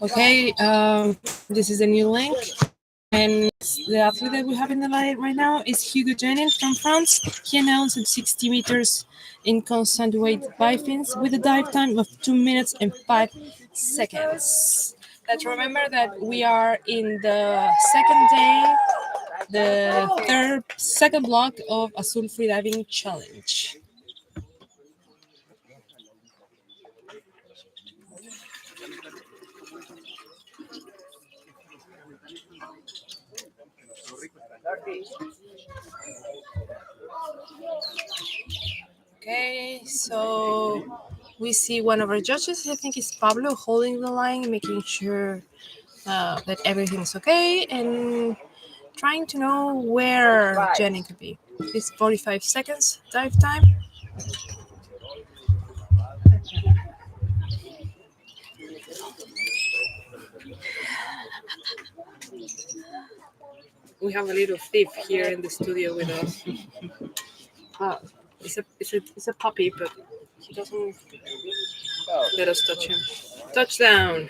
Okay, this is a new link. And the athlete that we have in the line right now is Hugo Jennings from France. He announced at 60 meters in constant weight bifins with a dive time of 2 minutes and 5 seconds. Let's remember that we are in the second day, the second block of Azul Freediving Challenge. Okay, so we see one of our judges, I think it's Pablo, holding the line, making sure that everything's okay, and trying to know where Jenny could be. It's 45 seconds dive time. We have a little thief here in the studio with us. It's a puppy, but he doesn't let us touch him. Touchdown!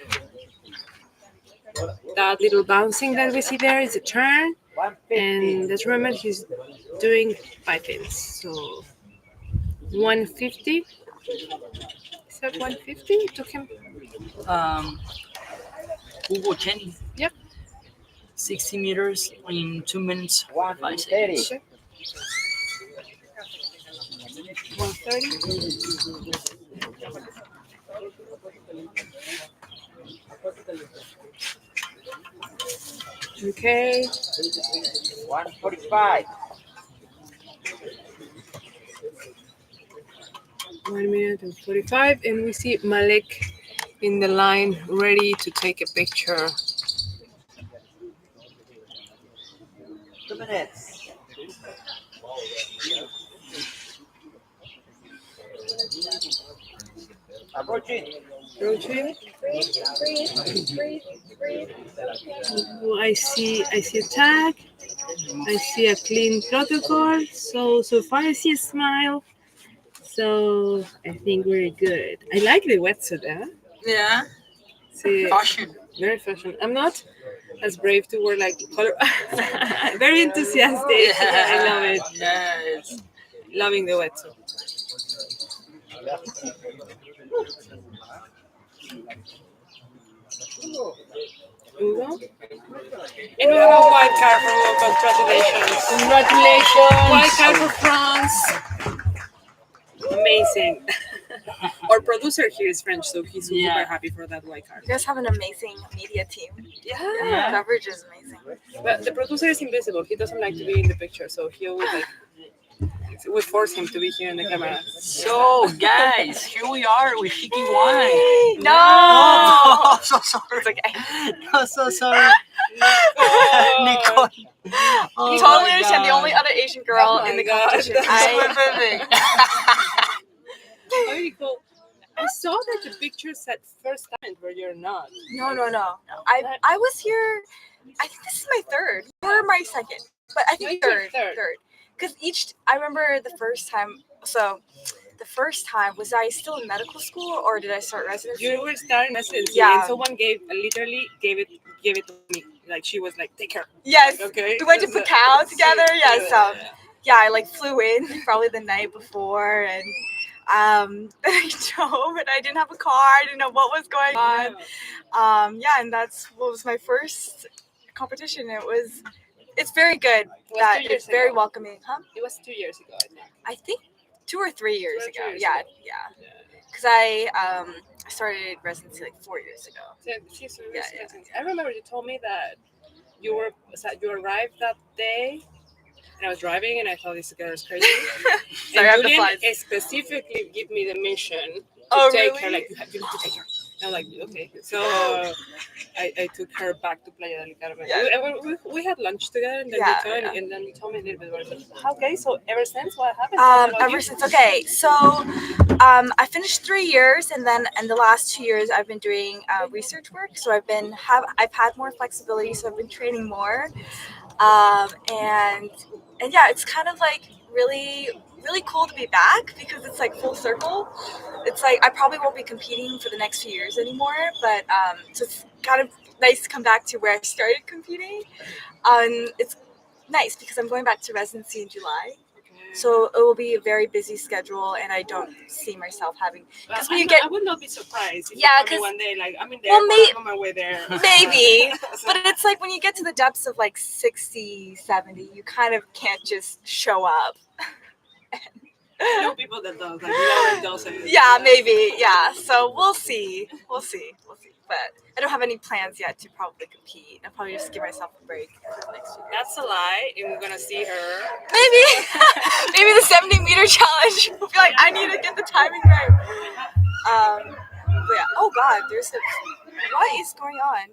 That little bouncing that we see there is a turn. And let's remember he's doing 5 pins. So 150. Is that 150? It took him. Hugo Jenny. Yep. 60 meters in 2 minutes, 5 seconds. 130. Okay. 145. 1 minute and 45, and we see Malek in the line ready to take a picture. 2 minutes. Approaching. Approaching. Oh, I see a tag. I see a clean protocol. So far I see a smile. So I think we're good. I like the wetsuit, huh? Yeah. See, Fashion. very fashion. I'm not as brave to wear like color. Very enthusiastic. Yeah. I love it. Yes. Loving the wetsuit. Hugo? And we have a white card from you. Congratulations. Congratulations. White card for France. Amazing. Our producer here is French, so he's super happy for that white card. You guys have an amazing media team. Yeah. Coverage is amazing. But the producer is invisible. He doesn't like to be in the picture, so he always we force him to be here in the camera. So, guys, here we are with Shiki Wine. No! Oh, so sorry. It's okay. No, so sorry. Nicole. Oh Totally understand. The only other Asian girl in the competition. Perfect. Very cool. I saw that the picture said first time where you're not. No. I was here. I think this is my third or my second, but I think third. Because I remember the first time. So, the first time was I still in medical school or did I start residency? You were starting residency, Yeah. and someone literally gave it to me. Like she was like, take her. Yes. Okay. We went to Pacao together. Yeah. So, yeah, I like flew in probably the night before and. I drove and I didn't have a car. I didn't know what was going on. And that's what was my first competition. It's very good. It's very welcoming. Huh? It was 2 years ago, I think. I think 2 or 3 years ago. 2 years Yeah. Because I started residency like 4 years ago. I remember you told me that you arrived that day. And I was driving, and I thought this girl is crazy. Sorry, I have the Julian slides. specifically gave me the mission to take her. Like, you need to take her. And I'm like, okay. So I took her back to Playa del Carmen. Yeah. We had lunch together, and then and then you told me a little bit about it. Okay, so ever since, what happened? Ever since, okay. So I finished 3 years, and then in the last 2 years, I've been doing research work. So I've had more flexibility, so I've been training more. And yeah, it's kind of like really really cool to be back because it's like full circle. It's like I probably won't be competing for the next few years anymore, but so it's kind of nice to come back to where I started competing. It's nice because I'm going back to residency in July. So it will be a very busy schedule, and I don't see myself having. Because when you get, I would not be surprised. If Yeah, you tell me 'cause- one day, like I'm in there, well, I'm on my way there. maybe, but it's like when you get to the depths of like 60, 70, you kind of can't just show up. I know people that does, like Laura doesn't. Yeah, maybe. Yeah. So we'll see. We'll see. But I don't have any plans yet to probably compete. I'll probably just give myself a break for the next year. That's a lie, and we're gonna see her. Maybe. Maybe the 70-meter challenge. I feel like I need to get the timing right. But yeah. Oh God, what is going on?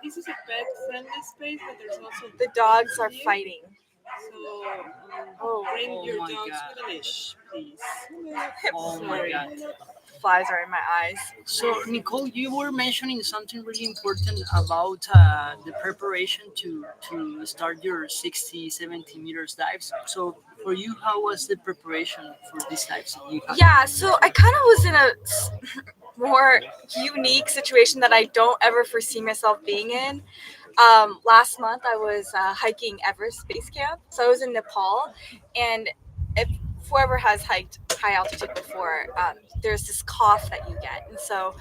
This is a pet-friendly space, but there's also The dogs are fighting. So bring Oh your my dogs God. with a leash, please. Oh my God. Flies are in my eyes. So, Nicole, you were mentioning something really important about the preparation to start your 60, 70 meters dives. So, for you, how was the preparation for these dives that you had? Yeah, so I kind of was in a more unique situation that I don't ever foresee myself being in. Last month, I was hiking Everest Base Camp. So I was in Nepal, and if whoever has hiked high altitude before, there's this cough that you get, and so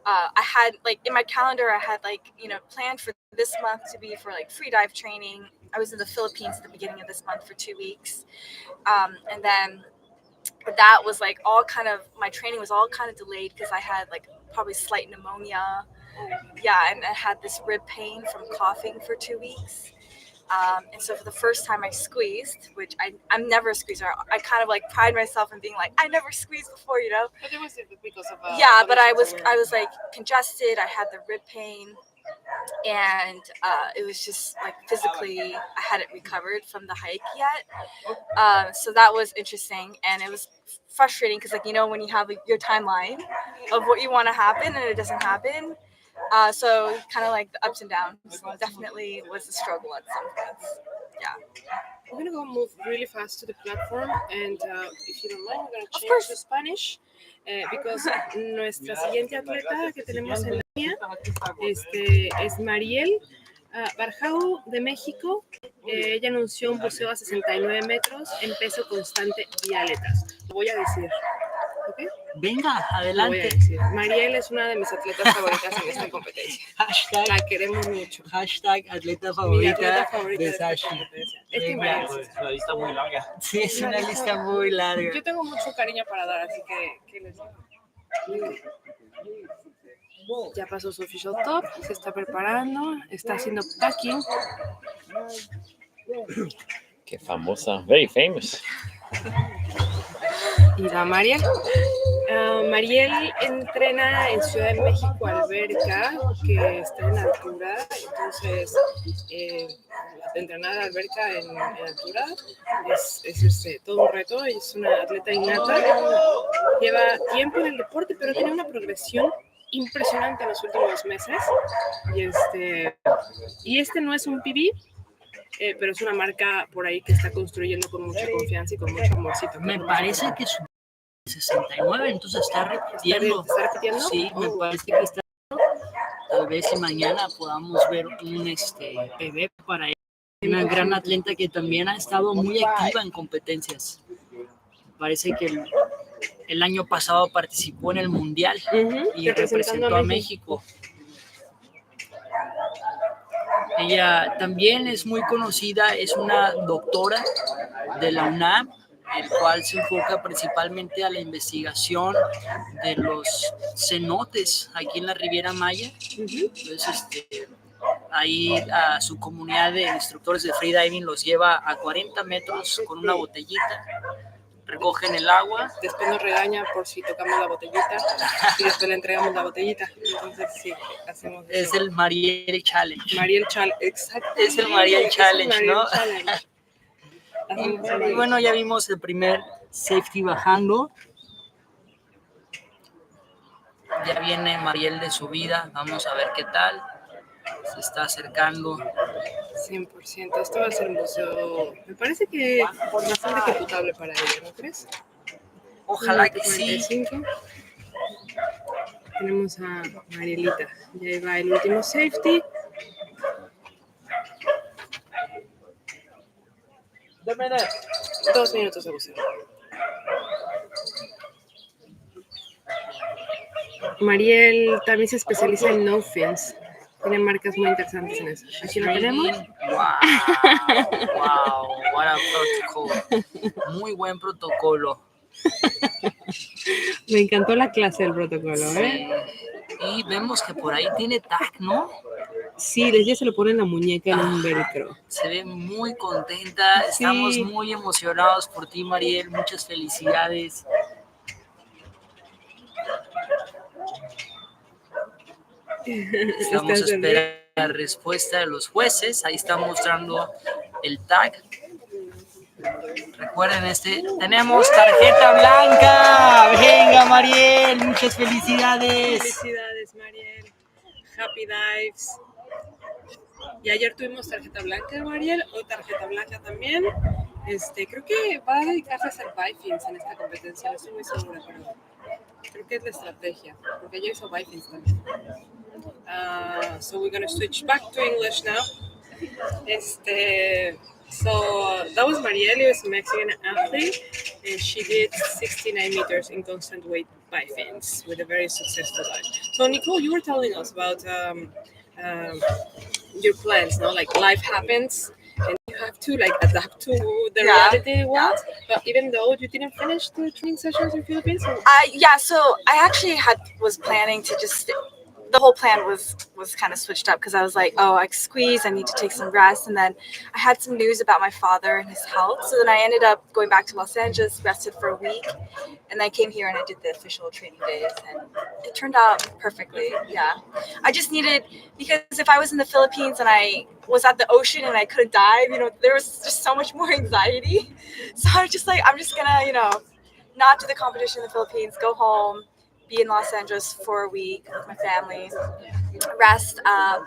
I had like in my calendar, I had like planned for this month to be for like free dive training. I was in the Philippines at the beginning of this month for 2 weeks, and then that was like all kind of my training was all kind of delayed because I had like probably slight pneumonia. Yeah, and I had this rib pain from coughing for 2 weeks. And so for the first time I squeezed, which I'm never a squeezer. I kind of like pride myself in being like, I never squeezed before, But it was because of Yeah, but I was like congested. I had the rib pain, and it was just like physically I hadn't recovered from the hike yet. So that was interesting, and it was frustrating because like when you have like, your timeline of what you want to happen and it doesn't happen. So kind of like the ups and downs. Definitely was a struggle at some points. We're gonna go move really fast to the platform, and if you don't mind, we're gonna change course. to Spanish because nuestra siguiente atleta que tenemos en línea es Mariel Barjau de México. Ella anunció un buceo a 69 metros en peso constante y aletas. Lo voy a decir. ¿Ok? Venga, Lo voy a adelante. decir. Mariel es una de mis atletas favoritas en esta competencia. Hashtag, La queremos mucho. hashtag atleta Mi favorita, atleta favorita de de esta Sashi. competencia. Es que Venga. Mariel Es una lista muy larga. Sí, es una lista muy larga. Yo tengo mucho cariño para dar, así que ¿qué les digo? Ya pasó su official top, se está preparando, está haciendo packing. Qué famosa. Very famous. Y va Mariel. Mariel entrena en Ciudad de México alberca, que está en altura, entonces entrenar alberca en altura es todo un reto. Es una atleta innata, lleva tiempo en el deporte, pero tiene una progresión impresionante en los últimos meses. Y este no es un PB, pero es una marca por ahí que está construyendo con mucha confianza y con mucho amorcito. Me parece que su 69, entonces está repitiendo. ¿Está repitiendo? Sí, me parece que está. Tal vez si mañana podamos ver un PB para ella. Una gran atleta que también ha estado muy activa en competencias. Parece que el año pasado participó en el Mundial y representó a México. Ella también es muy conocida, es una doctora de la UNAM, el cual se enfoca principalmente a la investigación de los cenotes aquí en la Riviera Maya. Entonces, ahí a su comunidad de instructores de freediving los lleva a 40 metros con una botellita, recogen el agua. Después nos regaña por si tocamos la botellita y después le entregamos la botellita. Entonces sí, hacemos eso. Es el Mariel Challenge. Mariel Challenge, exacto. Es el Mariel Challenge, ¿no? Challenge. Y bueno, ya vimos el primer safety bajando. Ya viene Mariel de subida, vamos a ver qué tal. Se está acercando. 100%. Esto va a ser un buceo, me parece que bastante ejecutable para ella, ¿no crees? Ojalá que sí. 45. Tenemos a Marielita. Ya va el último safety. 2 minutes. 2 minutos de buceo. Mariel también se especializa en no fins. Tiene marcas muy interesantes en eso. Aquí lo tenemos. Wow, what a protocol. Muy buen protocolo. Me encantó la clase del protocolo, ¿eh? Y vemos que por ahí tiene tag, ¿no? Sí, ella se lo pone en la muñeca en un velcro. Se ve muy contenta. Sí. Estamos muy emocionados por ti, Mariel. Muchas felicidades. Estamos esperando la respuesta de los jueces. Ahí está mostrando el tag. Recuerden, tenemos tarjeta blanca. Venga, Mariel, muchas felicidades. Felicidades, Mariel. Happy dives. Y ayer tuvimos tarjeta blanca, Mariel, o tarjeta blanca también. Creo que va a dedicarse a hacer bifins en esta competencia. No estoy muy segura, pero creo que es la estrategia, porque ella hizo bifins también. So we're gonna switch back to English now. So that was Mariel, who is a Mexican athlete, and she did 69 meters in constant weight bifins with a very successful dive. So Nicole, you were telling us about your plans, no? Like life happens, and you have to like adapt to the reality world. But even though you didn't finish the training sessions in Philippines, So I actually was planning to just. The whole plan was kind of switched up because I was like, oh, I squeeze, I need to take some rest. And then I had some news about my father and his health. So then I ended up going back to Los Angeles, rested for a week. And I came here and I did the official training days. And it turned out perfectly. Yeah. I just needed, because if I was in the Philippines and I was at the ocean and I couldn't dive, there was just so much more anxiety. So I'm just going to, not do the competition in the Philippines, go home, be in Los Angeles for a week with my family, rest, and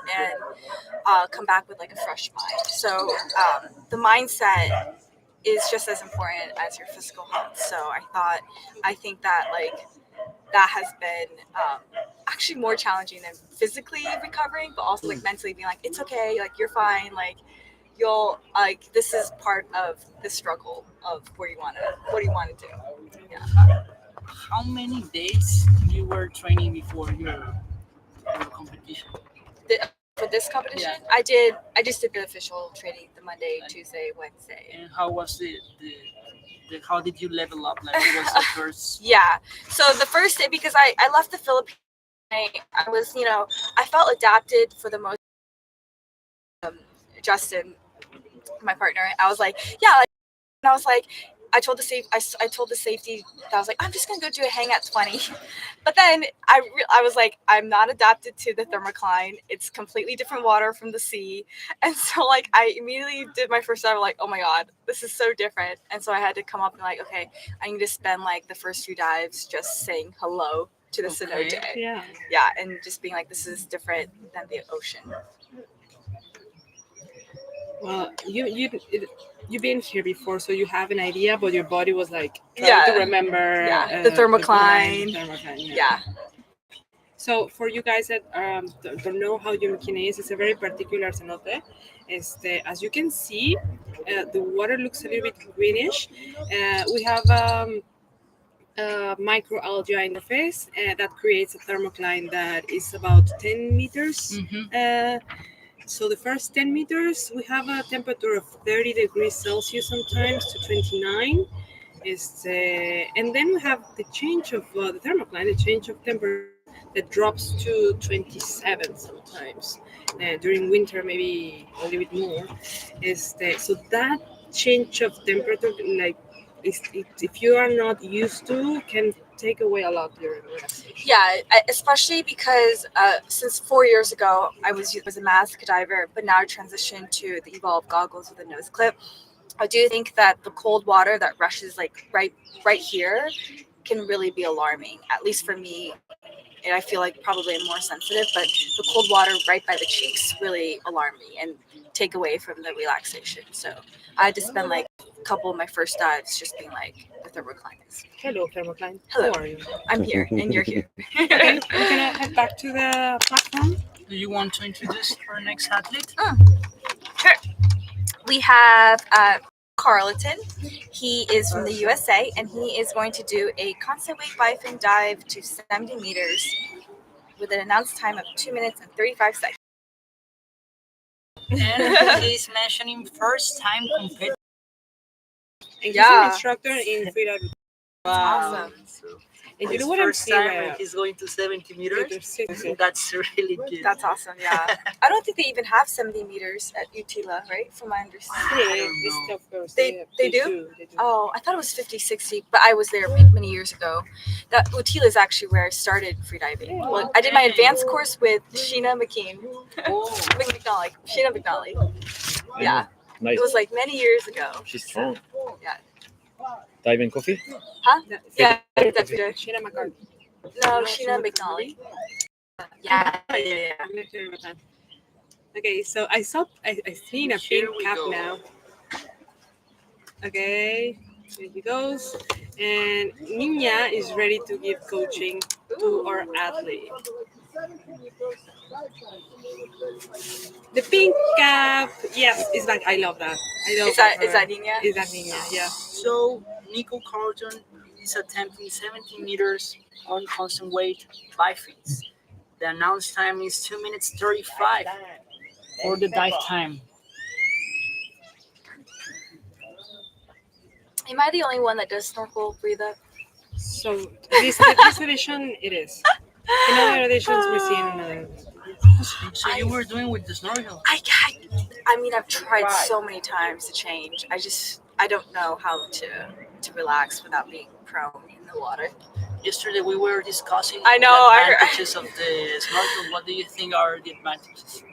come back with like a fresh mind. So the mindset is just as important as your physical health. So I think that that has been actually more challenging than physically recovering, but also like mentally being like, it's okay, like you're fine, like this is part of the struggle of what do you want to do. Yeah. How many days you were training before your competition? For this competition, yeah. I just did the official training the Monday, Tuesday, Wednesday. And how was how did you level up? Like, what was the first? Yeah. So the first day, because I left the Philippines, I was, I felt adapted for the most. Justin, my partner, I was like, yeah, and I was like, I told the safety that I was like, I'm just gonna go do a hang at 20, but then I was like, I'm not adapted to the thermocline. It's completely different water from the sea, and so like I immediately did my first dive. Like, oh my god, this is so different, and so I had to come up and like, okay, I need to spend like the first few dives just saying hello to the cenote. Yeah, and just being like, this is different than the ocean. Well, you've been here before, so you have an idea, but your body was like trying to remember the thermocline. Yeah. So for you guys that don't know how Yumikine is, it's a very particular cenote. As you can see, the water looks a little bit greenish. We have microalgae in the face that creates a thermocline that is about 10 meters. Mm-hmm. So the first 10 meters, we have a temperature of 30 degrees Celsius sometimes to 29. And then we have the change of the thermocline, the change of temperature that drops to 27 sometimes. During winter, maybe a little bit more. So that change of temperature, like, if you are not used to, can take away a lot of your relaxation. Yeah, especially because since 4 years ago, I was a mask diver, but now I transitioned to the Evolve goggles with a nose clip. I do think that the cold water that rushes like right here can really be alarming, at least for me and I feel like probably I'm more sensitive, but the cold water right by the cheeks really alarm me and take away from the relaxation. So I had to spend like a couple of my first dives just being like, the thermocline is. Hello, Thermocline. Hello. How are you? I'm here and you're here. Okay, we're gonna head back to the platform. Do you want to introduce our next athlete? Sure. We have Carleton. He is from the USA, and he is going to do a constant weight bifin dive to 70 meters with an announced time of 2 minutes and 35 seconds. And he's mentioning first time competing. And he's Yeah. an instructor in freediving. Awesome. And you His know what I'm first seeing time right and now? he's going to 70 meters. Meters. That's really good. That's awesome, yeah. I don't think they even have 70 meters at UTILA, right? From my understanding. know. Of course, They do? They do. Oh, I thought it was 50, 60, but I was there many years ago. That UTILA is actually where I started freediving. Well, I did my advanced course with Sheena McKean. Oh, McNally. Sheena McNally. Yeah. Nice. It was like many years ago. She's strong. Yeah. Diving coffee? Huh? Yeah, Fit- that's good. Sheena McCarthy. No, Sheena McNally. Yeah. Okay, so I seen a Here pink we cap go. now. Okay, here he goes. And Nina is ready to give coaching to our athlete. The pink cap, yes, it's like I love that. I love Is that her. Nina? Is that Nina? Yeah. so Nico Carlton is attempting 70 meters on constant weight by feet. The announced time is 2 minutes 35 for the dive time. Am I the only one that does snorkel breathe up? So this edition it is. In other editions we see in another. So you were doing with the snorkel? I mean, I've tried so many times to change. I don't know how to relax without being prone in the water. Yesterday we were discussing I know, the advantages of the snorkel. What do you think are the advantages?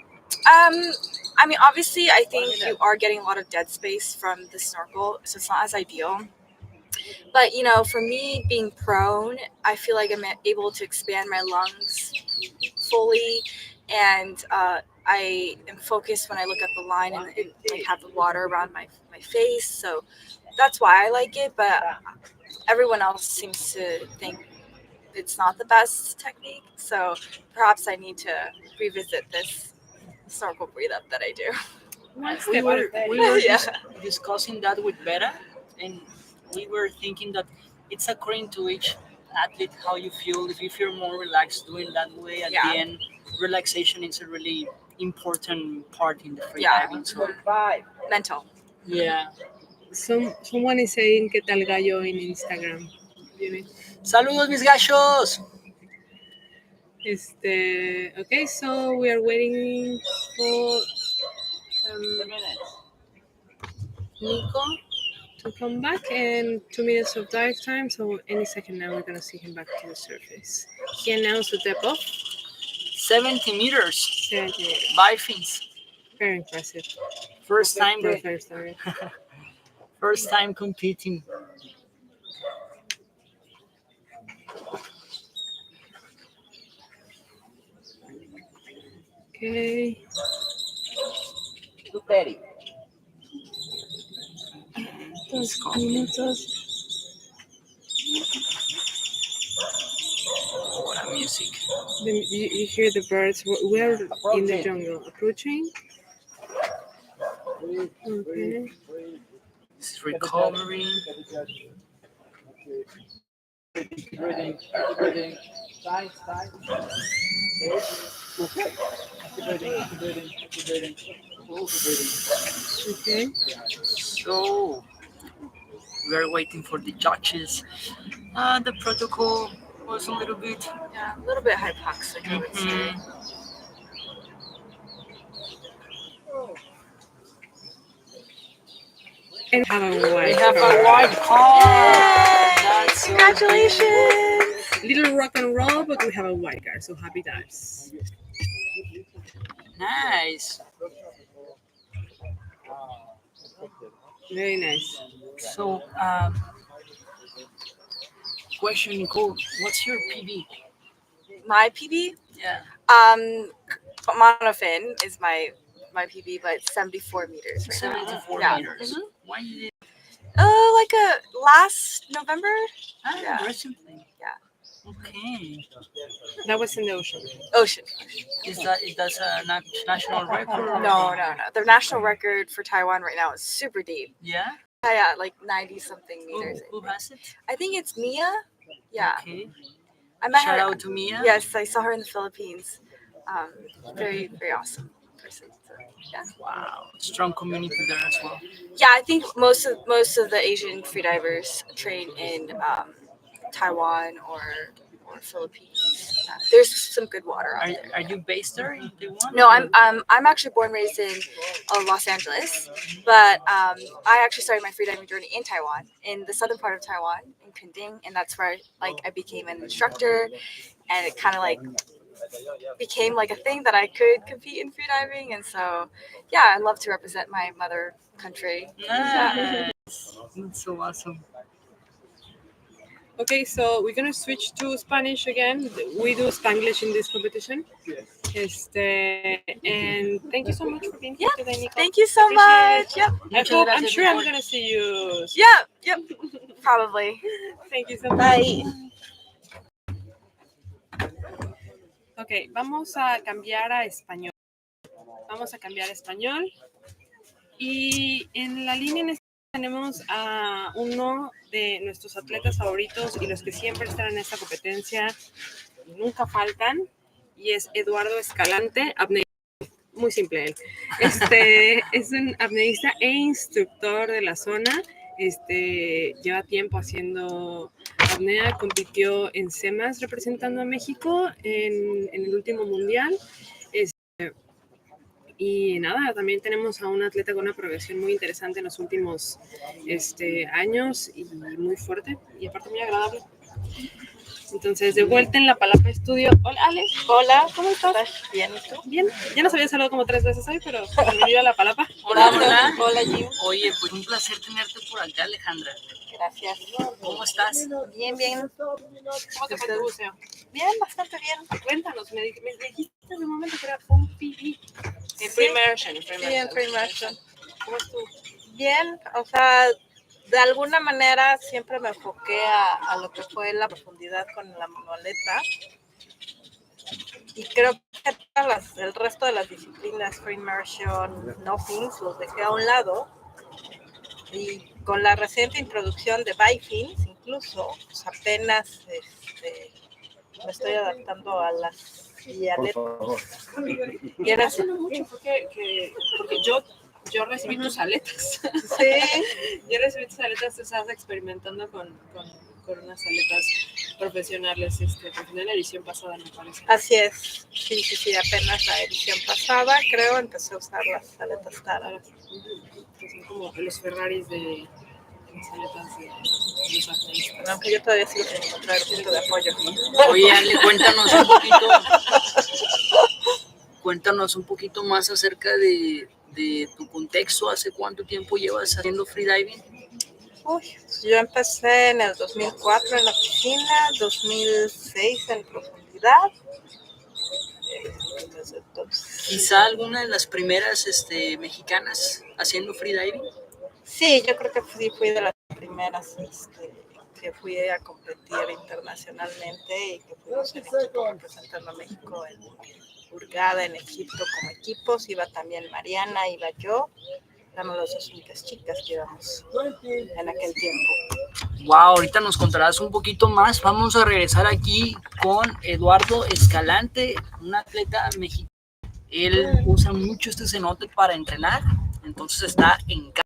I mean, obviously, I think you are getting a lot of dead space from the snorkel, so it's not as ideal. But you know, for me being prone, I feel like I'm able to expand my lungs fully, and I am focused when I look at the line and I have the water around my face. So that's why I like it. But everyone else seems to think it's not the best technique. So perhaps I need to revisit this snorkel breathe up that I do. We were Yeah. discussing that with Vera, and we were thinking that it's according to each athlete how you feel. If you feel more relaxed doing that way, at Yeah. the end, relaxation is a really important part in the Yeah. freediving. So Mental. yeah. Someone is saying que tal gallo in Instagram. Saludos mis gallos. Okay, so we are waiting for Nico to come back and 2 minutes of dive time. So any second now we're gonna see him back to the surface. He announced the depth of 70 meters 70 meters. by fins. Very impressive. First time, For the first time. first time competing. Okay. 2:30. 2 minutos. What a music. You hear the birds. We're in the jungle approaching. Okay. It's recovering. Okay. So we're waiting for the judges. The protocol was a little bit. Yeah, a little bit hypoxic, I would say. Mhm. And have a We white have card. a white card. Yay! That's so Congratulations! Little rock and roll, but we have a white card. So happy dives. nice. Very nice. So, question, Nicole, what's your PB? My PB, Yeah. monofin is my PB, but it's 74 meters right now. 74 Yeah. meters. Mhm. Why you did Like last November. Yeah. recently? Yeah. Okay. That was in the ocean. Ocean. Is that a national record? or- No. The national record for Taiwan right now is super deep. Yeah. Yeah, like 90 something Who, meters. who has it? I think it's Mia. Yeah. Okay. I met Shout her. out to Mia. Yes, I saw her in the Philippines. Very, very awesome person. So, yeah. Wow. Strong community there as well. Yeah, I think most of the Asian freedivers train in Taiwan or Philippines. Yeah, there's some good water out there. Are you based there in Taiwan? No, I'm actually born and raised in Los Angeles, but I actually started my freediving journey in Taiwan, in the southern part of Taiwan, in Kending, and that's where I became an instructor, and it kind of became like a thing that I could compete in freediving, and so yeah, I love to represent my mother country. Nice. That's so awesome. Okay, so we're gonna switch to Spanish again. We do Spanglish in this competition. And thank you so much for being here today, Nico. Thank you so Appreciate much. Yep. I'm sure I'm gonna see you. Yep. Probably. Thank you so much. Bye. Ok, vamos a cambiar a español. Y en la línea en tenemos a uno de nuestros atletas favoritos y los que siempre están en esta competencia y nunca faltan, y es Eduardo Escalante, apneísta. Muy simple él. Es un apneísta e instructor de la zona. Lleva tiempo haciendo apnea, compitió en CEMAS representando a México en el último mundial. Y nada, también tenemos a un atleta con una progresión muy interesante en los últimos años y muy fuerte y aparte muy agradable. Entonces, de vuelta en la Palapa Estudio. Hola, Ale. Hola, ¿Cómo estás? bien, ¿y tú? Bien. Ya nos había saludado como 3 veces hoy, pero bienvenida a la Palapa. Hola. Hola, Jim. Oye, pues un placer tenerte por acá, Alejandra. Gracias. ¿Cómo estás? Bien. ¿Cómo te fue tu buceo? Bien, bastante bien. Cuéntanos, me dijiste hace un momento que era un PB. En Immersion. Sí, en Immersion. ¿Cómo estuvo? Bien, o sea, de alguna manera siempre me enfoqué a lo que fue la profundidad con la monoleta. Y creo que el resto de las disciplinas, free immersion, no fins, los dejé a un lado. Y con la reciente introducción de bifins, incluso, pues apenas me estoy adaptando a las guialetas. Y era mucho porque yo recibí tus aletas. Sí. Yo recibí tus aletas, tú estás experimentando con unas aletas profesionales, en la edición pasada, me parece. Así es, sí, apenas la edición pasada, creo, empecé a usar las aletas Tara. Que son como los Ferraris de las aletas de los atletas. Aunque yo todavía sigo sin encontrar el punto de apoyo. Oye, Ale, cuéntanos un poquito más acerca de tu contexto. ¿Hace cuánto tiempo llevas haciendo freediving? Yo empecé en el 2004 en la piscina, 2006 en profundidad. Desde entonces. Quizá alguna de las primeras mexicanas haciendo freediving. Sí, yo creo que sí fui de las primeras que fui a competir internacionalmente y que fuimos en equipo representando a México en Hurghada, en Egipto como equipos. Iba también Mariana, iba yo. Éramos las dos únicas chicas que íbamos en aquel tiempo. Wow, ahorita nos contarás un poquito más. Vamos a regresar aquí con Eduardo Escalante, un atleta mexicano. Él usa mucho este cenote para entrenar, entonces está en casa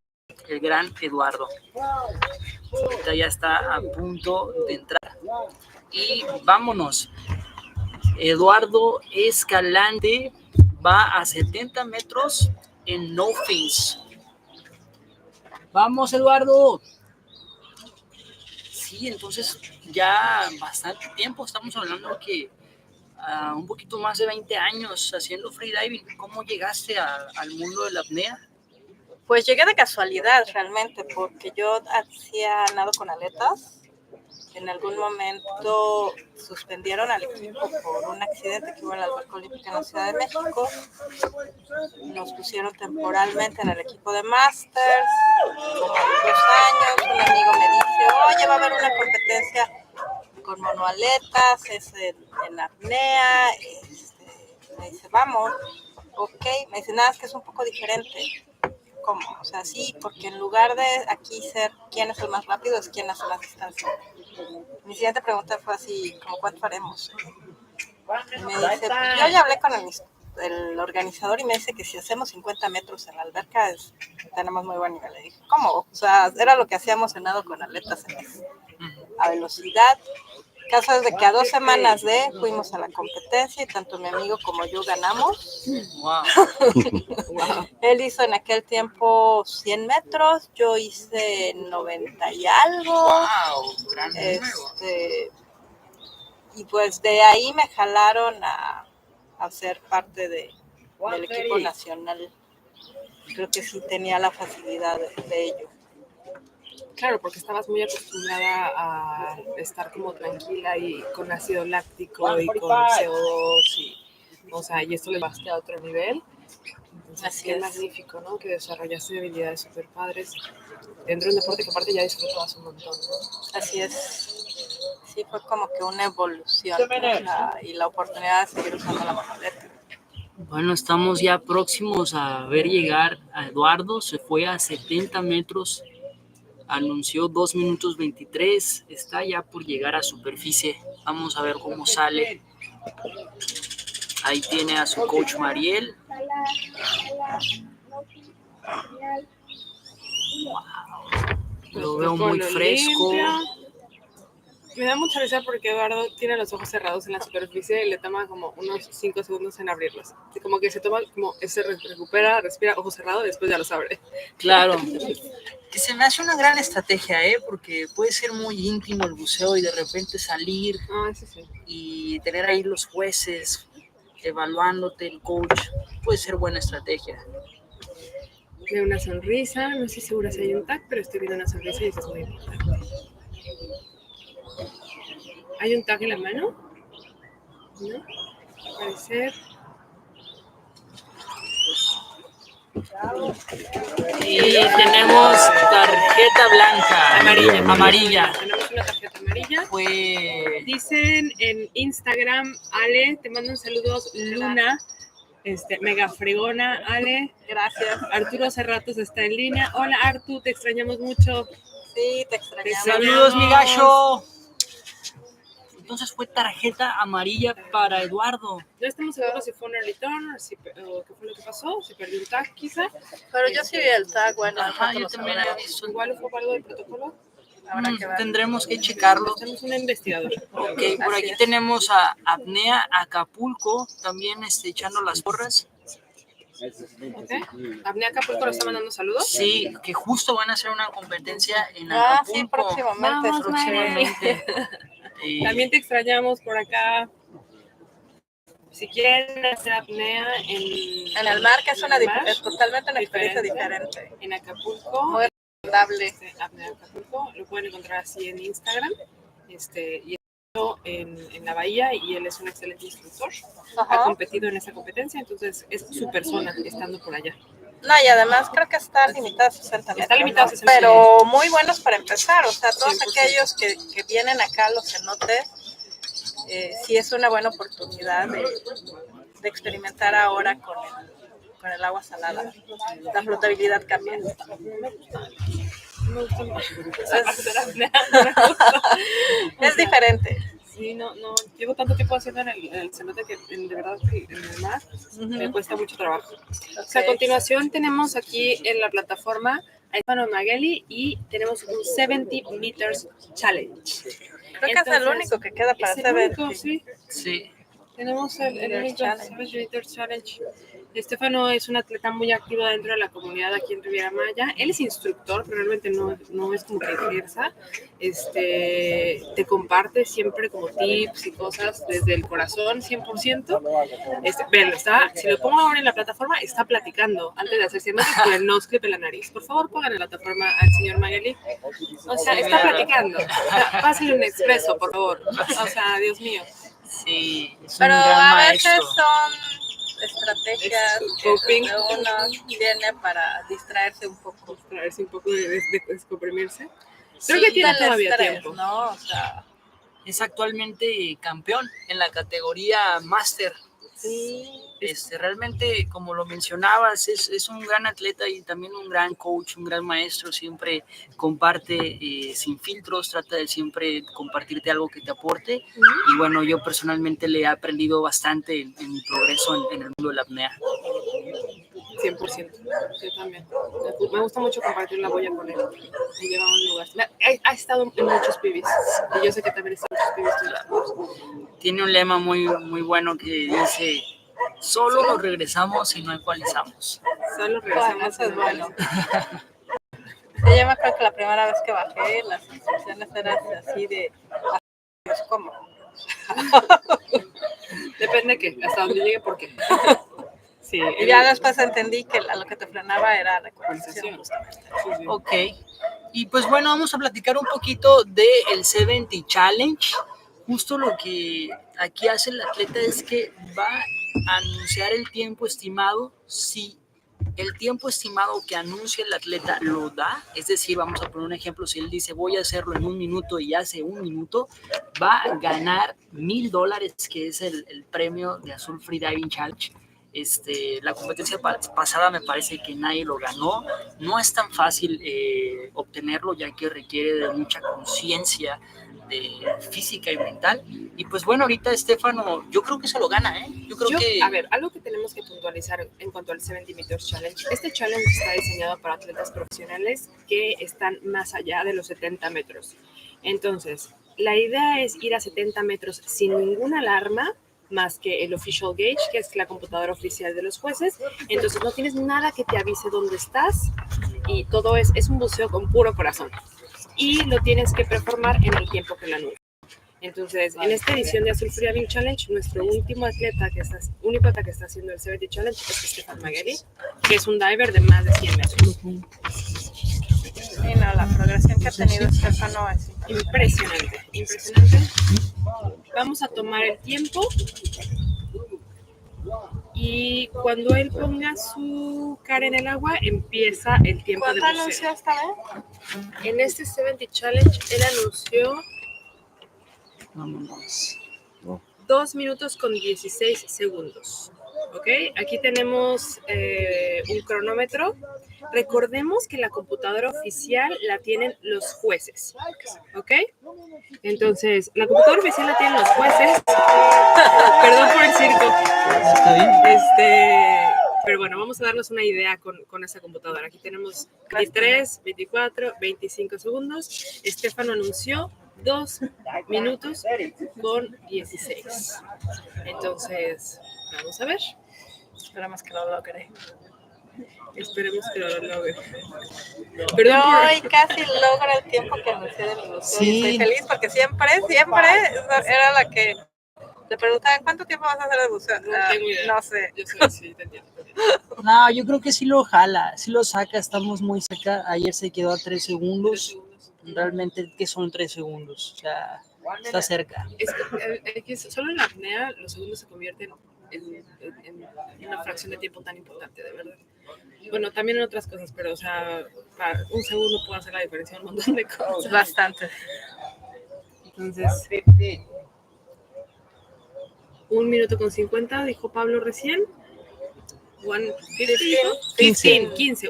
el gran Eduardo. Ahorita ya está a punto de entrar. Y vámonos. Eduardo Escalante va a 70 metros en no fins. Vamos, Eduardo. Sí, entonces ya bastante tiempo, estamos hablando que un poquito más de 20 años haciendo freediving. ¿Cómo llegaste al mundo de la apnea? Pues llegué de casualidad realmente, porque yo hacía nado con aletas en algún momento suspendieron al equipo por un accidente que hubo en la alberca olímpica en la Ciudad de México. Nos pusieron temporalmente en el equipo de Masters, como a los 2 años. Un amigo me dice, oye, va a haber una competencia con monoaletas, es en apnea. Me dice, vamos, ok. Me dice, nada, es que es un poco diferente. ¿Cómo? O sea, sí, porque en lugar de aquí ser quién es el más rápido, es quién hace más distancia. Mi siguiente pregunta fue así, ¿cómo cuánto haremos? Y me dice, pues yo ya hablé con el organizador y me dice que si hacemos 50 metros en la alberca tenemos muy buen nivel. Le dije, ¿cómo? O sea, era lo que hacíamos en nado con aletas a velocidad. Caso es de que a 2 semanas fuimos a la competencia y tanto mi amigo como yo ganamos. Wow. Él hizo en aquel tiempo 100 metros, yo hice 90 y algo. Wow, gran número. Y pues de ahí me jalaron a ser parte del equipo nacional. Creo que sí tenía la facilidad de ello. Claro, porque estabas muy acostumbrada a estar como tranquila y con ácido láctico y con CO2 y esto le baste a otro nivel. Entonces, Así qué es. magnífico, ¿no? Que desarrollaste habilidades súper padres dentro de un deporte que aparte ya disfrutabas un montón, ¿no? Así es. Sí, fue como que una evolución y la oportunidad de seguir usando la motoneta. Bueno, estamos ya próximos a ver llegar a Eduardo. Se fue a 70 metros. Anunció 2 minutos 23. Está ya por llegar a superficie. Vamos a ver cómo sale. Ahí tiene a su coach Mariel. Wow. Lo veo muy fresco. Me da mucha risa porque Eduardo tiene los ojos cerrados en la superficie y le toma como unos 5 segundos en abrirlos. Como que se toma, se recupera, respira, ojo cerrado y después ya los abre. Claro. Que se me hace una gran estrategia, porque puede ser muy íntimo el buceo y de repente salir y tener ahí los jueces evaluándote, el coach. Puede ser buena estrategia. Veo una sonrisa, no estoy segura si hay un tag, pero estoy viendo una sonrisa y eso es muy importante. ¿Hay un tag en la mano? ¿No? Al parecer. Y tenemos tarjeta blanca, amarilla. Tenemos una tarjeta amarilla. Fue... Dicen en Instagram, Ale, te mando un saludo, Luna, mega fregona, Ale. Gracias. Arturo hace ratos está en línea. Hola, Artu, te extrañamos mucho. Sí, te extrañamos. Saludos, mi gallo. Entonces fue tarjeta amarilla para Eduardo. No estamos seguros si fue un early turn o qué fue lo que pasó, si perdió un tag quizá. Pero yo sí vi el tag, bueno. Ajá, yo también había visto. Igual fue algo del protocolo. Tendremos que checarlo. Tenemos un investigador. Ok, por aquí tenemos a Apnea Acapulco, también echando las porras. Okay. ¿Apnea Acapulco nos está mandando saludos? Sí, que justo van a hacer una competencia en Acapulco. Sí, próximamente. Vamos, próximamente. También te extrañamos por acá. Si quieren hacer apnea en el mar, que es totalmente una experiencia diferente. En Acapulco. Muy agradable. Apnea Acapulco, lo pueden encontrar así en Instagram. Y en la bahía y él es un excelente instructor. Ha competido en esa competencia, entonces es su persona estando por allá. No, y además creo que está limitado a 60 metros. Está limitado a 60 pero muy buenos para empezar. O sea, todos aquellos que vienen acá a los cenotes, sí es una buena oportunidad de experimentar ahora con el agua salada. La flotabilidad cambia. Me gusta más. Es diferente. Sí, no, llevo tanto tiempo haciendo en el cenote que de verdad que en el mar me cuesta mucho trabajo. Okay. O sea, a continuación tenemos aquí en la plataforma a Stefano Magelli y tenemos un 70 meters challenge. Creo que es el único que queda para 70. Sí. Tenemos el único 70 meters challenge. Estefano es un atleta muy activo dentro de la comunidad aquí en Riviera Maya. Él es instructor, pero realmente no es como que ejerza. Te comparte siempre como tips y cosas desde el corazón, 100%. Pero si lo pongo ahora en la plataforma, está platicando antes de hacer 100 metros con el nose clip en la nariz. Por favor, pongan en la plataforma al señor Magali. O sea, está platicando. Pásenle un expreso, por favor. O sea, Dios mío. Sí, es un Pero gran a maestro. veces son estrategias Coping. que uno tiene para distraerse un poco. Distraerse un poco de descomprimirse. Sí, Creo que tiene Del todavía estrés, tiempo. ¿no? O sea, es actualmente campeón en la categoría Master. sí. Realmente, como lo mencionabas, es un gran atleta y también un gran coach, un gran maestro. Siempre comparte sin filtros, trata de siempre compartirte algo que te aporte. Y bueno, yo personalmente le he aprendido bastante en mi progreso en el mundo de la apnea. 100%. Yo también. Me gusta mucho compartir la boya con él. Me lleva a un lugar. Ha estado en muchos pibis. Y yo sé que también está en muchos pibis. Tiene un lema muy, muy bueno que dice: solo nos regresamos y no equalizamos. Solo Bueno, regresamos. eso es bueno. Sí, yo me acuerdo que la primera vez que bajé, las instrucciones eran así de... ¿Cómo? Depende de qué. Hasta donde llegue, ¿por qué? Sí. Y ya después entendí que a lo que te frenaba era la ecualización. Sí. Ok. Y pues bueno, vamos a platicar un poquito del 70 Challenge. Justo lo que aquí hace el atleta es que va a anunciar el tiempo estimado. Si el tiempo estimado que anuncia el atleta lo da, es decir, vamos a poner un ejemplo, si él dice voy a hacerlo en 1 minuto y hace 1 minuto, va a ganar $1,000, que es el premio de Azul Freediving Challenge. La competencia pasada me parece que nadie lo ganó. No es tan fácil obtenerlo, ya que requiere de mucha conciencia física y mental. Y pues bueno, ahorita Estefano, yo creo que se lo gana, ¿eh? A ver, algo que tenemos que puntualizar en cuanto al 70 Meters Challenge. Este challenge está diseñado para atletas profesionales que están más allá de los 70 metros. Entonces, la idea es ir a 70 metros sin ninguna alarma, más que el official gauge, que es la computadora oficial de los jueces. Entonces no tienes nada que te avise dónde estás y todo es un buceo con puro corazón. Y lo tienes que performar en el tiempo que lo anuncia. Entonces, en esta edición de Azul Freediving Challenge, nuestro único atleta que está haciendo el 70 Challenge es Stefan Magheri, que es un diver de más de 100 metros. Sí, no, la progresión que ha tenido Estefano es Impresionante. Vamos a tomar el tiempo y cuando él ponga su cara en el agua, empieza el tiempo de ¿Cuánto buceo. anunció esta vez? En este 70 Challenge, él anunció Vámonos. 2 minutos con 16 segundos. ¿Ok? Aquí tenemos un cronómetro. Recordemos que la computadora oficial la tienen los jueces. ¿Ok? Entonces, la computadora oficial la tienen los jueces. Perdón por el circo. ¿Está bien? Pero bueno, vamos a darnos una idea con esa computadora. Aquí tenemos 23, 24, 25 segundos. Estefano anunció 2 minutos con 16. Entonces, vamos a ver. Esperamos que lo logre. Esperemos que lo logre. Yo hoy casi logro el tiempo que anuncié de mi buceo. Sí. Y estoy feliz porque siempre era la que le preguntaban ¿cuánto tiempo vas a hacer de buceo? No tengo idea. No sé. Yo sé, sí, te entiendo. No, yo creo que sí lo jala, sí lo saca, estamos muy cerca. Ayer se quedó a 3 segundos. Realmente, ¿qué son 3 segundos? O sea, está cerca. Es que solo en la apnea los segundos se convierten en una fracción de tiempo tan importante, de verdad. Bueno, también en otras cosas, pero o sea, para un segundo puede hacer la diferencia en un montón de cosas. Bastante. Entonces, 1 minuto con 50, dijo Pablo recién. 15.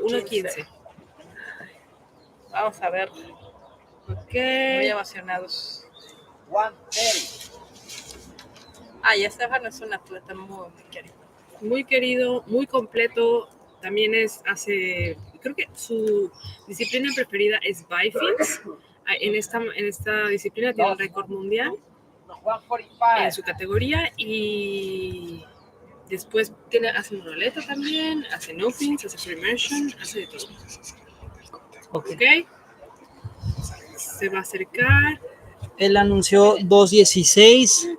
Vamos a ver. Ok. Muy emocionados. Y Estefano es un atleta muy querido. Muy querido, muy completo. También creo que su disciplina preferida es bifins. En esta disciplina tiene el récord mundial en su categoría y Después hace monoleta también, hace no fins, hace su immersion, hace de todo. Ok. Ok. Se va a acercar. Él anunció 2:16,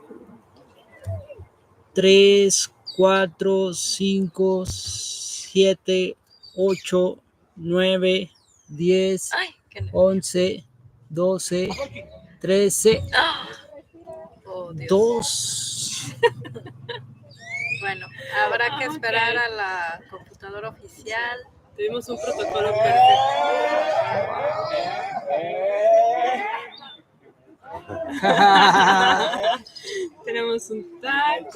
3, 4, 5, 7, 8, 9, 10, Ay, qué 11, 12, 13, Oh, Dios. 2. Bueno, habrá que esperar a la computadora oficial. Tuvimos un protocolo perfecto. Tenemos un tag.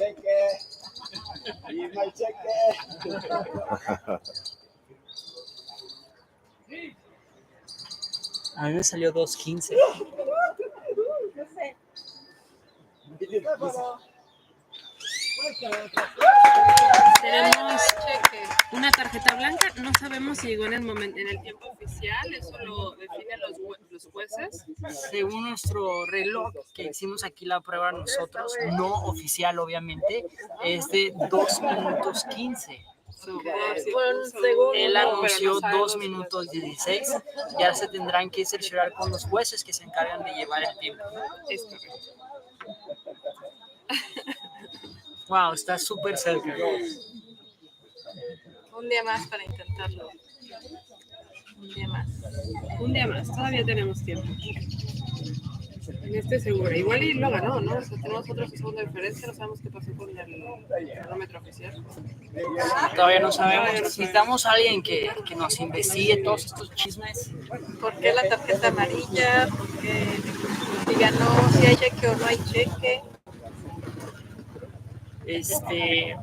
A mí me salió 2:15. Tenemos Cheque. una tarjeta blanca. No sabemos si llegó en el tiempo oficial. Eso lo definen los jueces. Según nuestro reloj que hicimos aquí la prueba nosotros, no oficial obviamente, es de 2 minutos 15. Él anunció 2 minutos 16. Ya se tendrán que cerciorar con los jueces que se encargan de llevar el tiempo. Es correcto. Wow, está súper cerca. Un día más para intentarlo. Un día más. Un día más. Todavía tenemos tiempo. En este seguro. Igual y lo ganó, ¿no? O sea, tenemos otro segundo de diferencia. No sabemos qué pasó con el cronómetro oficial. Todavía no sabemos. Necesitamos a alguien que nos investigue todos estos chismes. ¿Por qué la tarjeta amarilla? ¿Por qué si ganó, si hay cheque o no hay cheque?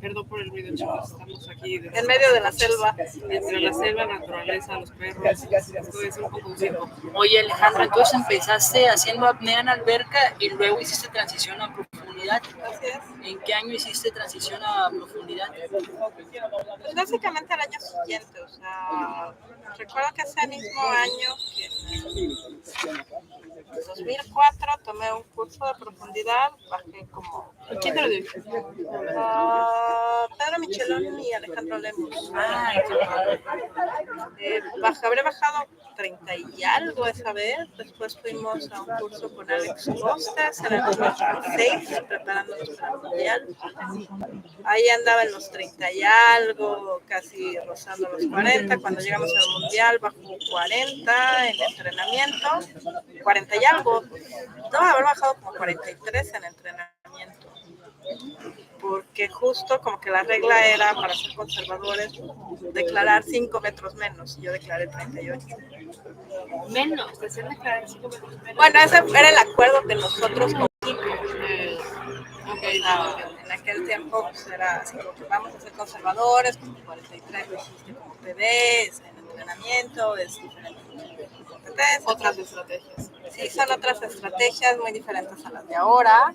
Perdón por el ruido, chicos. Estamos aquí En medio de la selva. entre la selva, la naturaleza, los perros. Esto es un poco un circo. Oye, Alejandro, entonces empezaste haciendo apnea en alberca y luego hiciste transición a profundidad. Así es. ¿En qué año hiciste transición a profundidad? Pues básicamente al año siguiente, o sea, recuerdo que ese mismo año, que en el 2004, tomé un curso de profundidad, bajé como ¿Quién te lo dijo? Pedro Michelón y Alejandro Lemos. Ay, qué padre. Habré bajado 30 y algo esa vez. Después fuimos a un curso con Alex Costas en el 2006, preparándonos para el mundial. Ahí andaba en los 30 y algo, casi rozando los 40. Cuando llegamos al mundial bajó 40 en entrenamiento, 40 y algo. No, haber bajado como 43 en entrenamiento. Porque justo como que la regla era para ser conservadores declarar 5 metros menos y yo declaré 38. Menos, te hacían declarar 5 metros menos. Bueno, ese era el acuerdo que nosotros con Okay. en aquel tiempo pues era así como que vamos a ser conservadores, como 43 lo hiciste como PDs en entrenamiento, es diferente. Otras estrategias. Sí, son otras estrategias muy diferentes a las de ahora.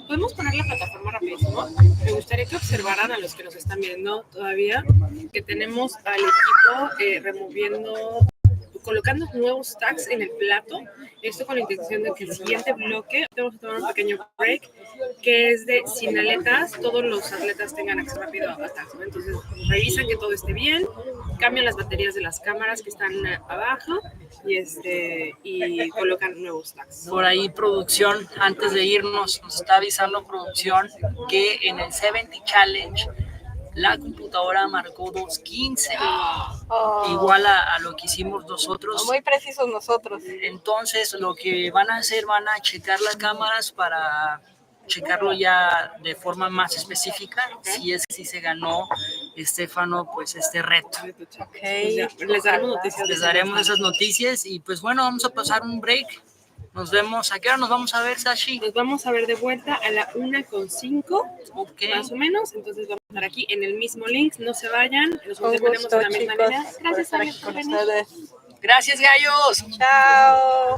Podemos poner la plataforma rapidísimo. Me gustaría que observaran a los que nos están viendo todavía que tenemos al equipo colocando nuevos tags en el plato. Esto con la intención de que el siguiente bloque, vamos a tomar un pequeño break, que es de sin aletas, todos los atletas tengan acceso rápido a tags, ¿no? Entonces revisan que todo esté bien, cambian las baterías de las cámaras que están abajo y colocan nuevos tags. Por ahí producción, antes de irnos, nos está avisando producción que en el 70 Challenge la computadora marcó 2:15, igual a lo que hicimos nosotros. Muy precisos nosotros. Entonces lo que van a hacer, van a checar las cámaras para checarlo ya de forma más específica, si es que sí se ganó Estefano pues este reto. Okay. Les daremos noticias. Les daremos esas noticias y pues bueno, vamos a pasar un break. Nos vemos. ¿A qué hora nos vamos a ver, Sashi? Nos vamos a ver de vuelta a la 1:05, Okay. más o menos. Entonces vamos a estar aquí en el mismo link. No se vayan. Nos Un mantenemos gusto, en la misma chicos, línea. por Gracias, estar Alex, aquí por con venir. ustedes. Gracias, gallos. Chao.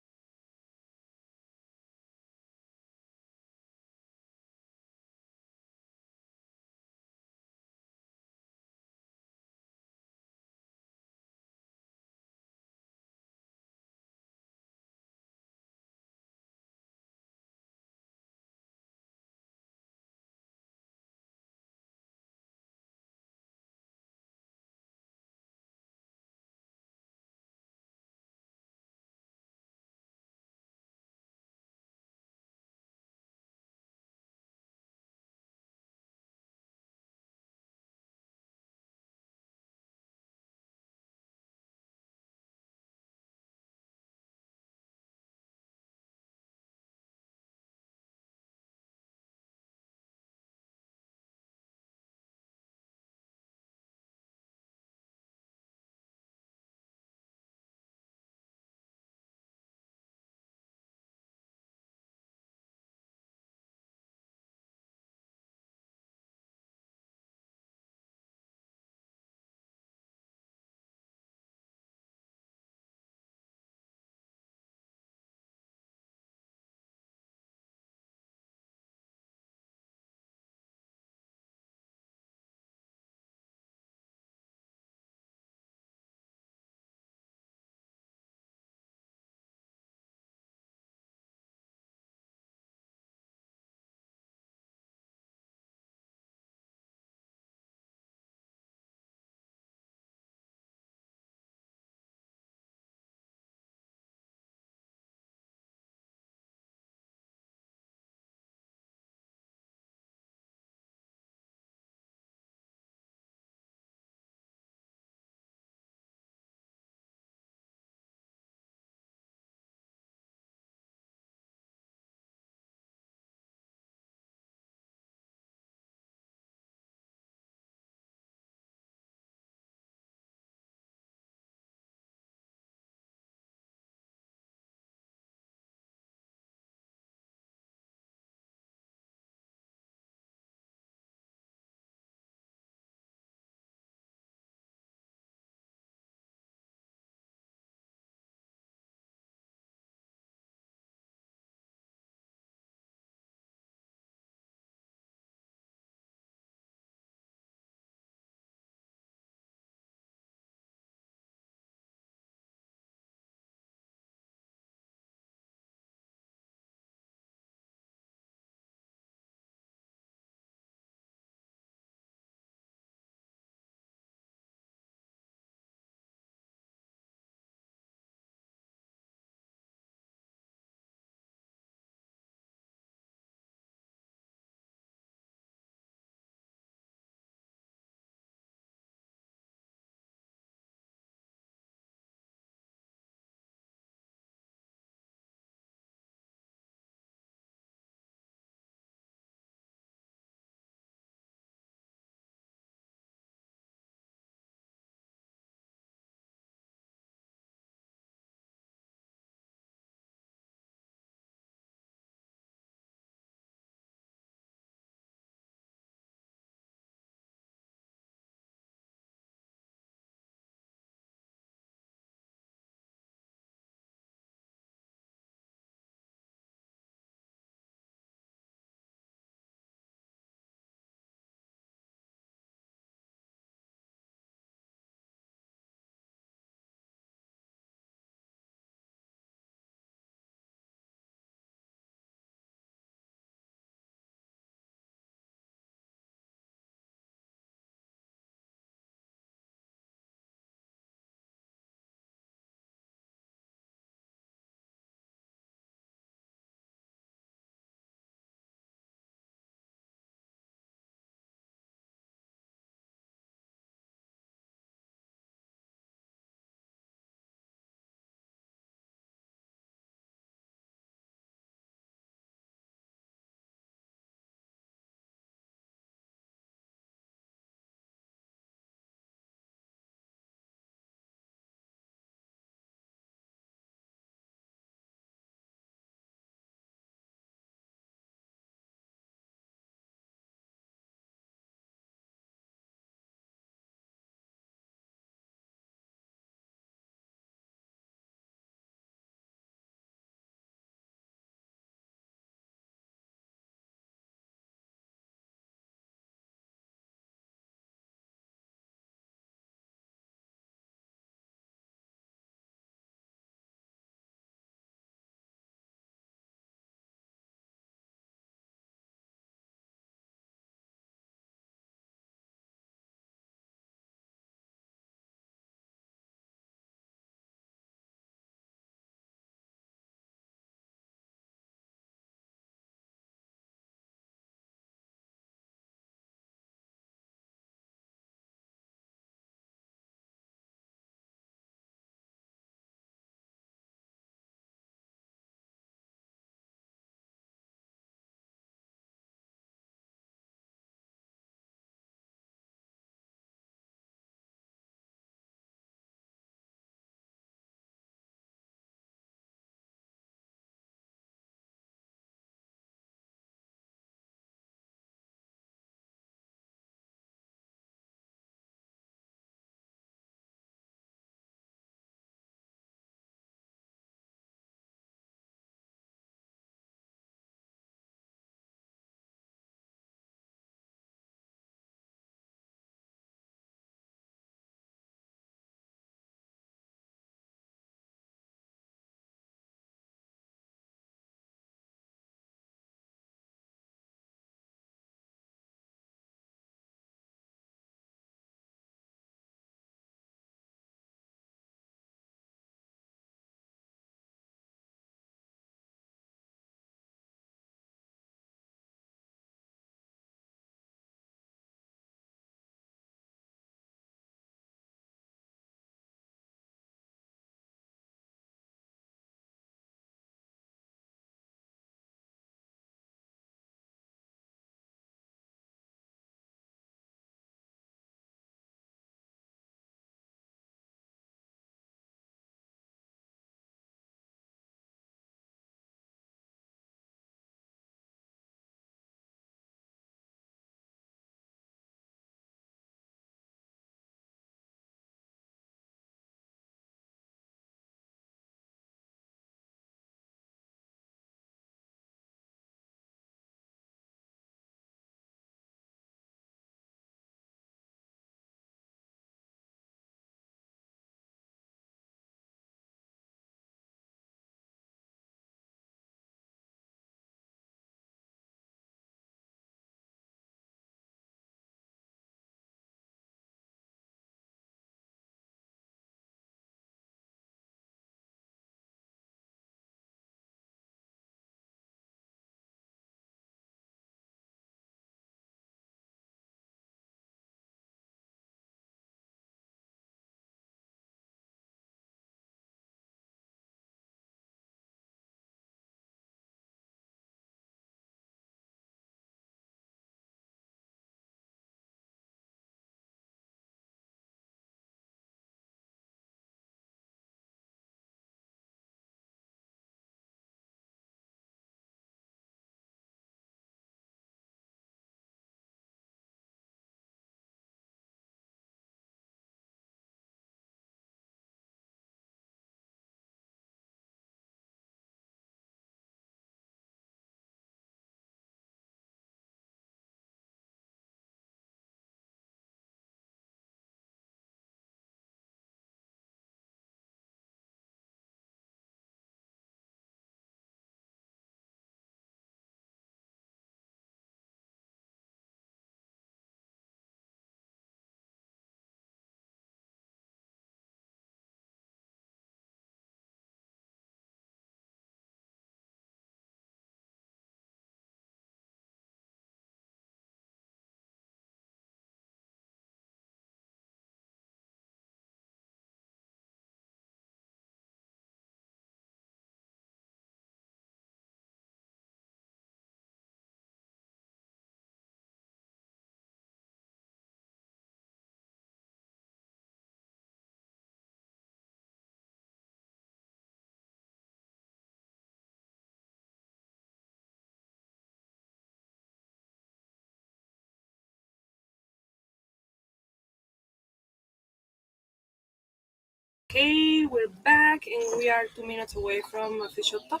Okay, we're back and we are 2 minutes away from official top.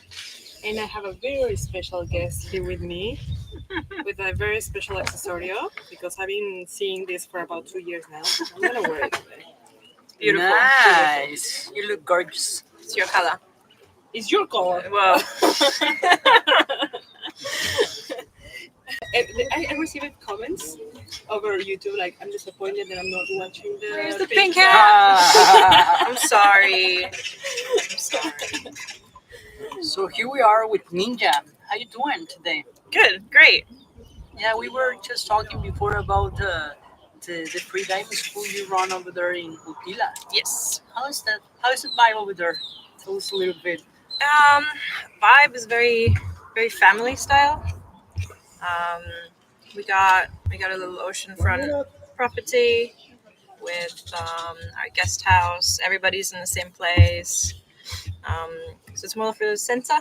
And I have a very special guest here with me with a very special accessorio because I've been seeing this for about 2 years now. I'm gonna wear it today. Beautiful. Nice. You look gorgeous. It's your color. It's your color. Well, I received comments over YouTube like I'm disappointed that I'm not watching the. where's the pink hat. hat? I'm sorry. So here we are with Ninja. How you doing today? Good, great. Yeah, we were just talking before about the free diving school you run over there in Utila. Yes. How is that? How is the vibe over there? Tell us a little bit. Vibe is very, very family style. We got a little oceanfront property with our guest house. Everybody's in the same place. So it's more for the center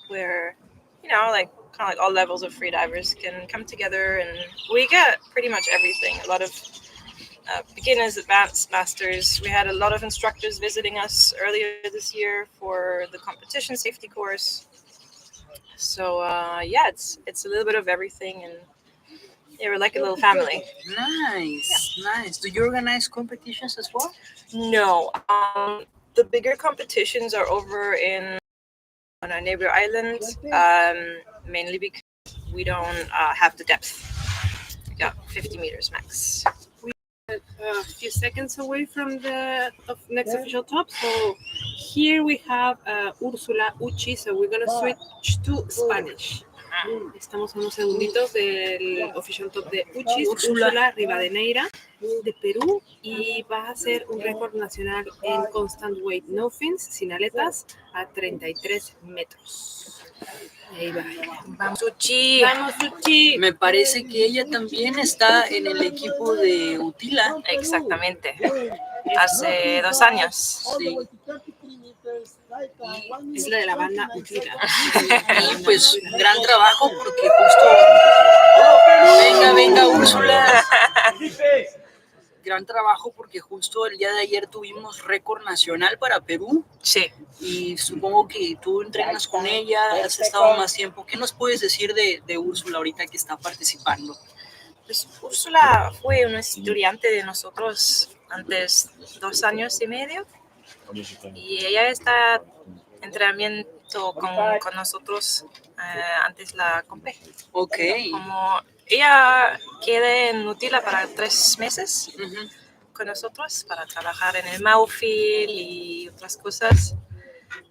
where, like kind of like all levels of freedivers can come together, and we get pretty much everything. A lot of beginners, advanced, masters. We had a lot of instructors visiting us earlier this year for the competition safety course. So it's a little bit of everything, and yeah, we're like a little family. Nice. Do you organize competitions as well? No, the bigger competitions are over on our neighbor island, mainly because we don't have the depth. We got 50 meters max. A few seconds away from the next official top. So here we have Úrsula Uchi. So we're gonna switch to Spanish. Estamos a unos segunditos del official top de Uchis, Úrsula Rivadeneira de Perú, y va a hacer un récord nacional en constant weight no fins, sin aletas, a 33 metros. Ahí va. Vamos, Uchi. Vamos, Uchi. Me parece que ella también está en el equipo de Utila. Exactamente. Hace 2 años. Sí. Es la de la banda Utila. Y pues gran trabajo porque justo... Venga, Úrsula. Gran trabajo porque justo el día de ayer tuvimos récord nacional para Perú. Sí. Y supongo que tú entrenas con ella, has estado más tiempo. ¿Qué nos puedes decir de Úrsula ahorita que está participando? Pues Úrsula fue una estudiante de nosotros antes 2 años y medio. Y ella está entrenamiento con nosotros antes la compé. Ok. Como ella queda en Utila para 3 meses con nosotros para trabajar en el Maufield y otras cosas.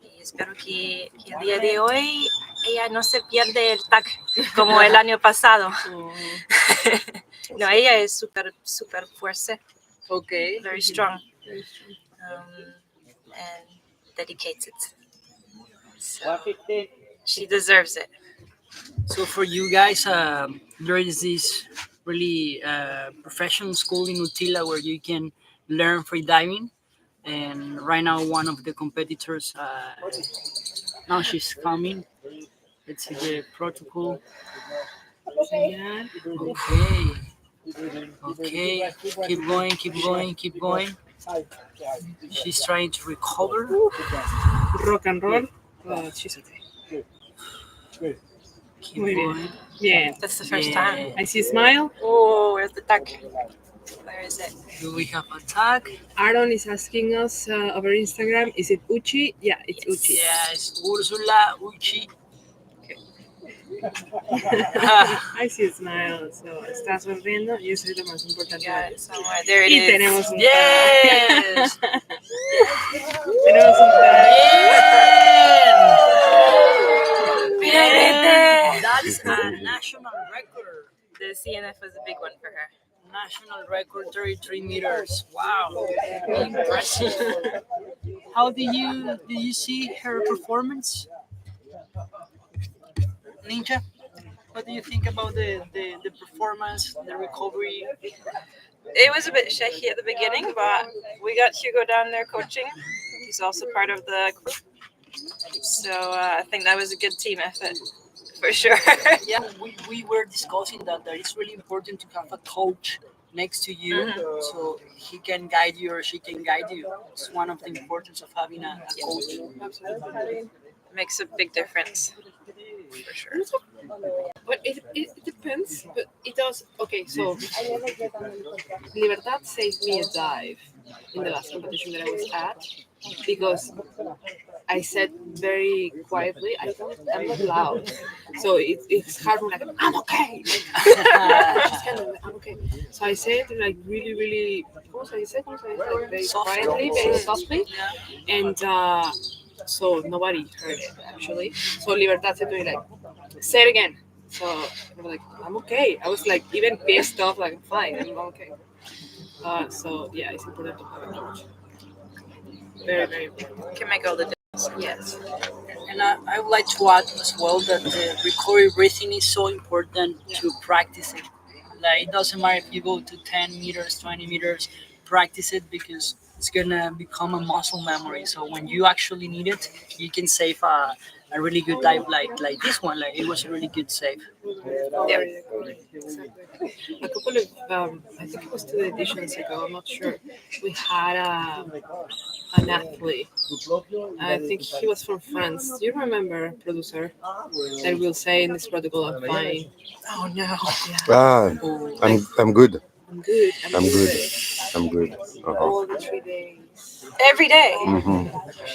Y espero que el día de hoy ella no se pierde el tag como el año pasado. No, ella es súper fuerte. Ok. Very strong. And dedicated. So she deserves it. So for you guys, there is this really professional school in Utila where you can learn free diving. And right now, one of the competitors, now she's coming. Let's see the protocol. Okay. Keep going. She's trying to recover. Rock and roll. She's okay. Keep going. Yeah. That's the first time. I see a smile. Oh, where's the duck? Where is it? Do we have a tag? Aaron is asking us over Instagram, is it Uchi? Yeah, it's Uchi. Yeah, it's Úrsula Uchi. I see a smile. So, está sonriendo. Yo soy lo más importante. Yeah, somewhere. There it Y is. tenemos un Yes! tenemos un Yeah. That's a national record. The CNF was a big one for her. National record, 33 meters. Wow, impressive. How did you see her performance, Ninja? What do you think about the performance, the recovery? It was a bit shaky at the beginning, but we got Hugo down there coaching. He's also part of the group. So I think that was a good team effort, for sure. Yeah, we were discussing that it's really important to have a coach next to you, so he can guide you or she can guide you. It's one of the importance of having a coach. Absolutely. Makes a big difference for sure. But it depends. But it does. Okay, so Libertad saved me a dive in the last competition that I was at because I said very quietly, I'm not loud. So it's hard for me, like, I'm okay. Just kind of, I'm okay. So I said like really, really, ¿cómo se dice? Like very Softly. quietly, very softly. Yeah. And so nobody heard it actually. So Libertad said to me like, say it again. So I was like, I'm okay. I was like even pissed off, like I'm fine, I'm okay. So yeah, it's important to have a coach. Very, very important. Can make all the difference. Yes. And I would like to add as well that the recovery breathing is so important to practice it. Like it doesn't matter if you go to 10 meters, 20 meters, practice it because it's gonna become a muscle memory. So when you actually need it, you can save a really good dive like this one. Like it was a really good save. Yeah. Exactly. A couple of, I think it was 2 editions ago, I'm not sure. We had an athlete. I think he was from France. Do you remember, producer, that will say in this protocol, I'm fine? Oh no. Ah, I'm good. I'm good. I'm good. I'm good. All the 3 days. Every day. Hmm.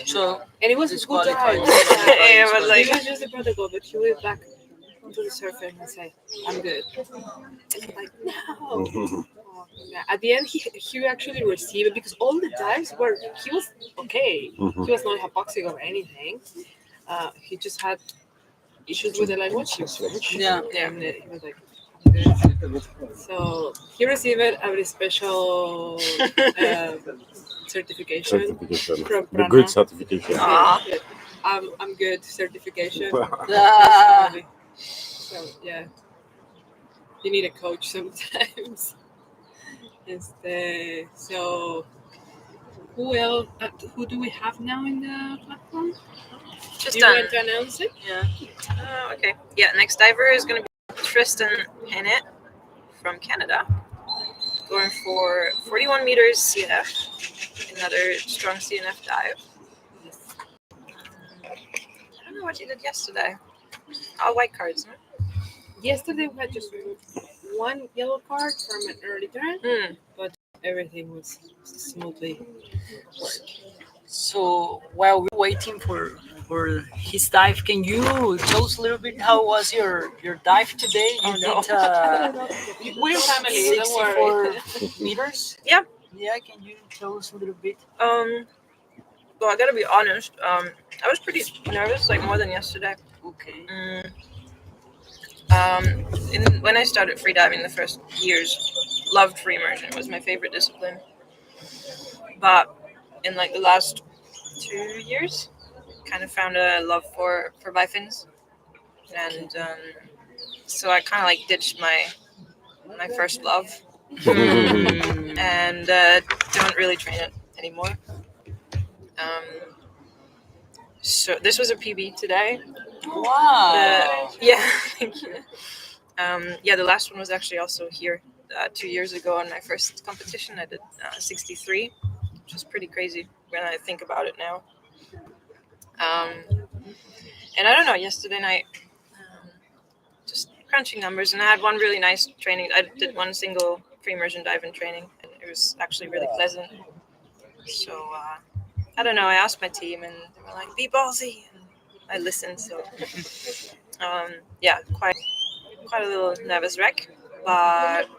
So And it was a good disqualified. time. Yeah, but like- It was just the protocol, but he went back onto the surface and said, I'm good. And I'm like, no. Yeah, at the end, he actually received it because all the dives were, he was okay. Mhm. He was not hypoxic or anything. He just had issues with the language. Yeah. And he was like, "I'm good." So he received a very special certification Certification. from The Prana. good certification. Aw. I'm good certification. Ah. So yeah, you need a coach sometimes. So who else? Who do we have now in the platform? Just Do you done. want to announce it? Yeah. Okay. Yeah, next diver is going to be Tristan Hennett from Canada, going for 41 meters CNF, another strong CNF dive. I don't know what you did yesterday. All white cards, huh? Yesterday we had just one yellow card from an early turn, but everything was smoothly working. So while we're waiting for his dive, can you tell us a little bit how was your dive today? You did We're family, don't worry. 64 meters. Yeah. Yeah, can you tell us a little bit? Well, I gotta be honest. I was pretty nervous, like more than yesterday. Okay. When I started freediving the first years, loved free immersion. It was my favorite discipline. But in like the last 2 years, kind of found a love for bifins, and so I kind of like ditched my first love and don't really train it anymore. So this was a PB today. Wow. Yeah, thank you. Yeah, the last one was actually also here 2 years ago on my first competition. I did 63, which is pretty crazy when I think about it now. And I don't know, yesterday night, just crunching numbers, and I had one really nice training. I did one single free immersion dive in training, and it was actually really pleasant. So I don't know, I asked my team, and they were like, be ballsy, and I listened. So yeah, quite a little nervous wreck, but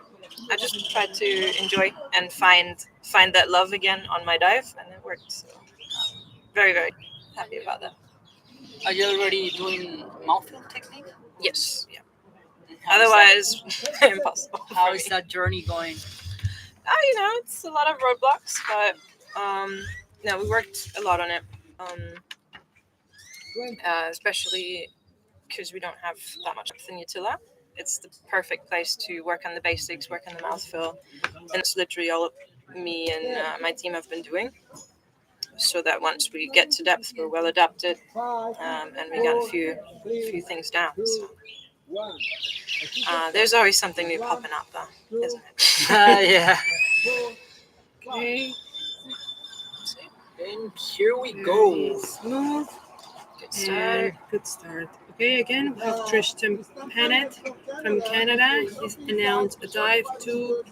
I just tried to enjoy and find that love again on my dive, and it worked. So very, very happy about that. Are you already doing mouthfeel technique? Yes, yeah. How is Otherwise, impossible. that, how for is me. that journey going? It's a lot of roadblocks, but no, we worked a lot on it. Especially because we don't have that much depth in Utila. It's the perfect place to work on the basics, work on the mouthfeel, and it's literally all me and my team have been doing. So that once we get to depth, we're well adapted, and we got a few things down. So There's always something new popping up, though, isn't it? Yeah. Okay. And here we Very go. smooth. Good And start. good start. Okay, again, we have Tristan Pennant from Canada. He's announced a dive to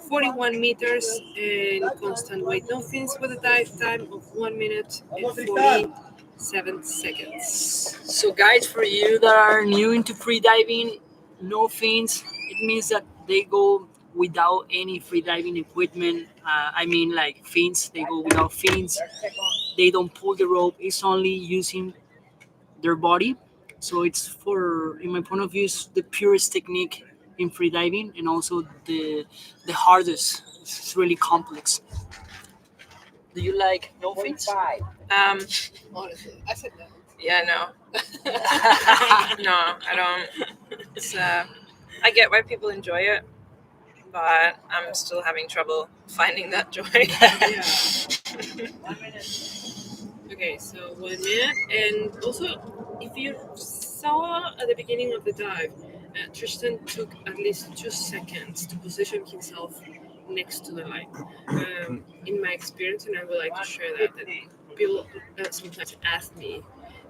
41 meters and constant weight. No fins with a dive time of 1 minute and 47 seconds. So, guys, for you that are new into free diving, no fins, it means that they go without any free diving equipment. I mean, like fins, they go without fins. They don't pull the rope. It's only using their body. So it's for, in my point of view, it's the purest technique in free diving and also the hardest. It's really complex. Do you like no fins? Honestly, I said no. Yeah, no. No, I don't. It's I get why people enjoy it, but I'm still having trouble finding that joy. Yeah. Okay, so 1 minute. And also, if you saw at the beginning of the dive, Tristan took at least 2 seconds to position himself next to the line. In my experience, and I would like to share that people sometimes ask me,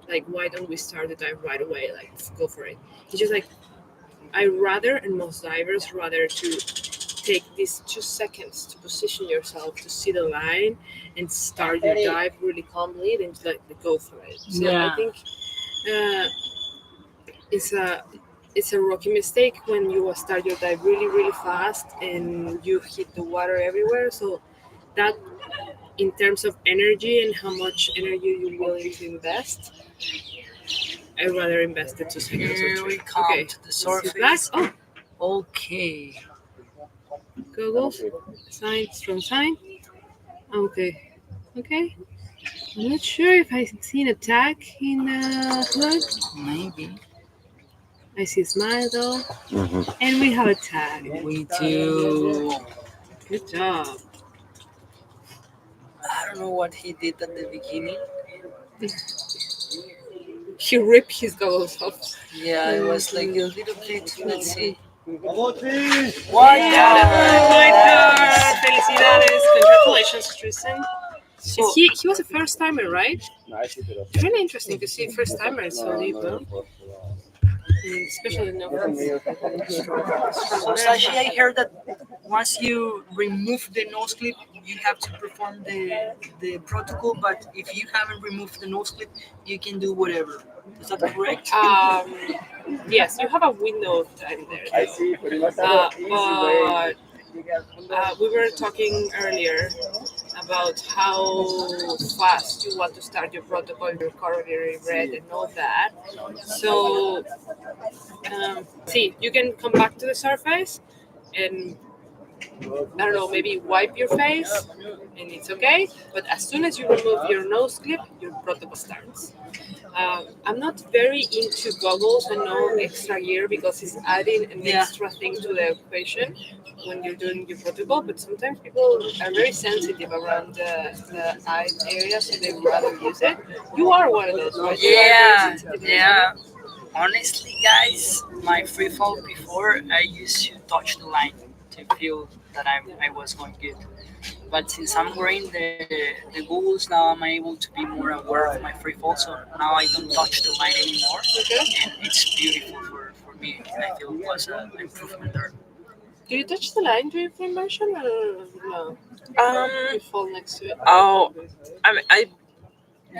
like, why don't we start the dive right away? Like, go for it. It's just like, I rather, and most divers rather, to take these 2 seconds to position yourself to see the line and start your dive really calmly than to like go for it. So I think uh, it's a rookie mistake when you start your dive really fast and you hit the water everywhere. So that, in terms of energy and how much energy you're willing to invest, I'd rather invest the 2 seconds. Here we come Okay, to the let's see surface. black. Oh, Okay. goggles, sign, strong sign. Okay, okay. I'm not sure if I've seen a tag in the hood. Maybe. I see a smile though, Mhm. and we have a tag. We do. Good job. I don't know what he did at the beginning. He ripped his goggles off. Yeah, it was like a little bit. Let's see. Yeah, felicidades, congratulations, Tristan. So, He was a first timer, right? It's really interesting to see first timers so deep, no? Especially no. so Sashi, I heard that once you remove the nose clip, you have to perform the protocol. But if you haven't removed the nose clip, you can do whatever. Is that correct? Yes, you have a window of time there. But we were talking earlier about how fast you want to start your protocol, your coronary red, and all that. So, see, you can come back to the surface and, I don't know, maybe wipe your face, and it's okay. But as soon as you remove your nose clip, your protocol starts. I'm not very into goggles and no extra gear because it's adding an extra thing to the equation when you're doing your protocol. But sometimes people are very sensitive around the eye area, so they rather use it. You are one of those, right? You are very Yeah, sensitive. yeah. Honestly, guys, my free fall before I used to touch the line to feel that I was going good. But since I'm wearing the goggles now, I'm able to be more aware of my free fall. So now I don't touch the line anymore, and it's beautiful for me. I feel it was an improvement there. Do you touch the line during free immersion or no? You fall next to it. Oh, I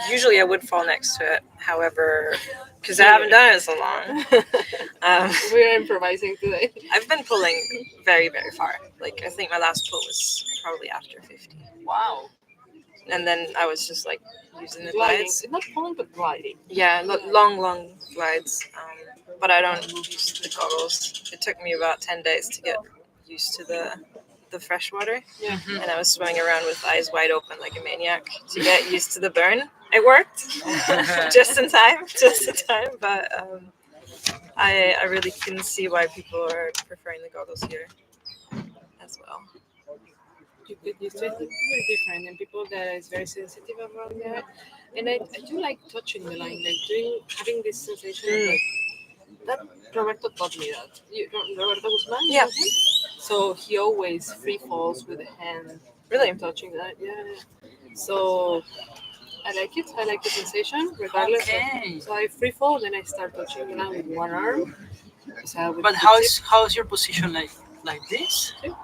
usually I would fall next to it. However, because I haven't done it in so long, We're improvising today. I've been pulling very far. Like I think my last pull was probably after 50, Wow. and then I was just like using the Gliding. glides. Not falling, but gliding. Yeah, long glides. But I don't use the goggles. It took me about 10 days to get used to the fresh water, Yeah. and I was swimming around with eyes wide open like a maniac to get used to the burn. It worked just in time, But I really can see why people are preferring the goggles here as well. You could use it. It's very different, and people that is very sensitive around that. And I do like touching the line, like having this sensation of like That Roberto taught me that. Roberto Guzman? Yeah. You know him? So he always free falls with the hand. Really? Touching that, yeah. So I like it. I like the sensation, regardless. Okay. So I free fall, then I start touching now with one arm. So with But the how's your position like this? Sí.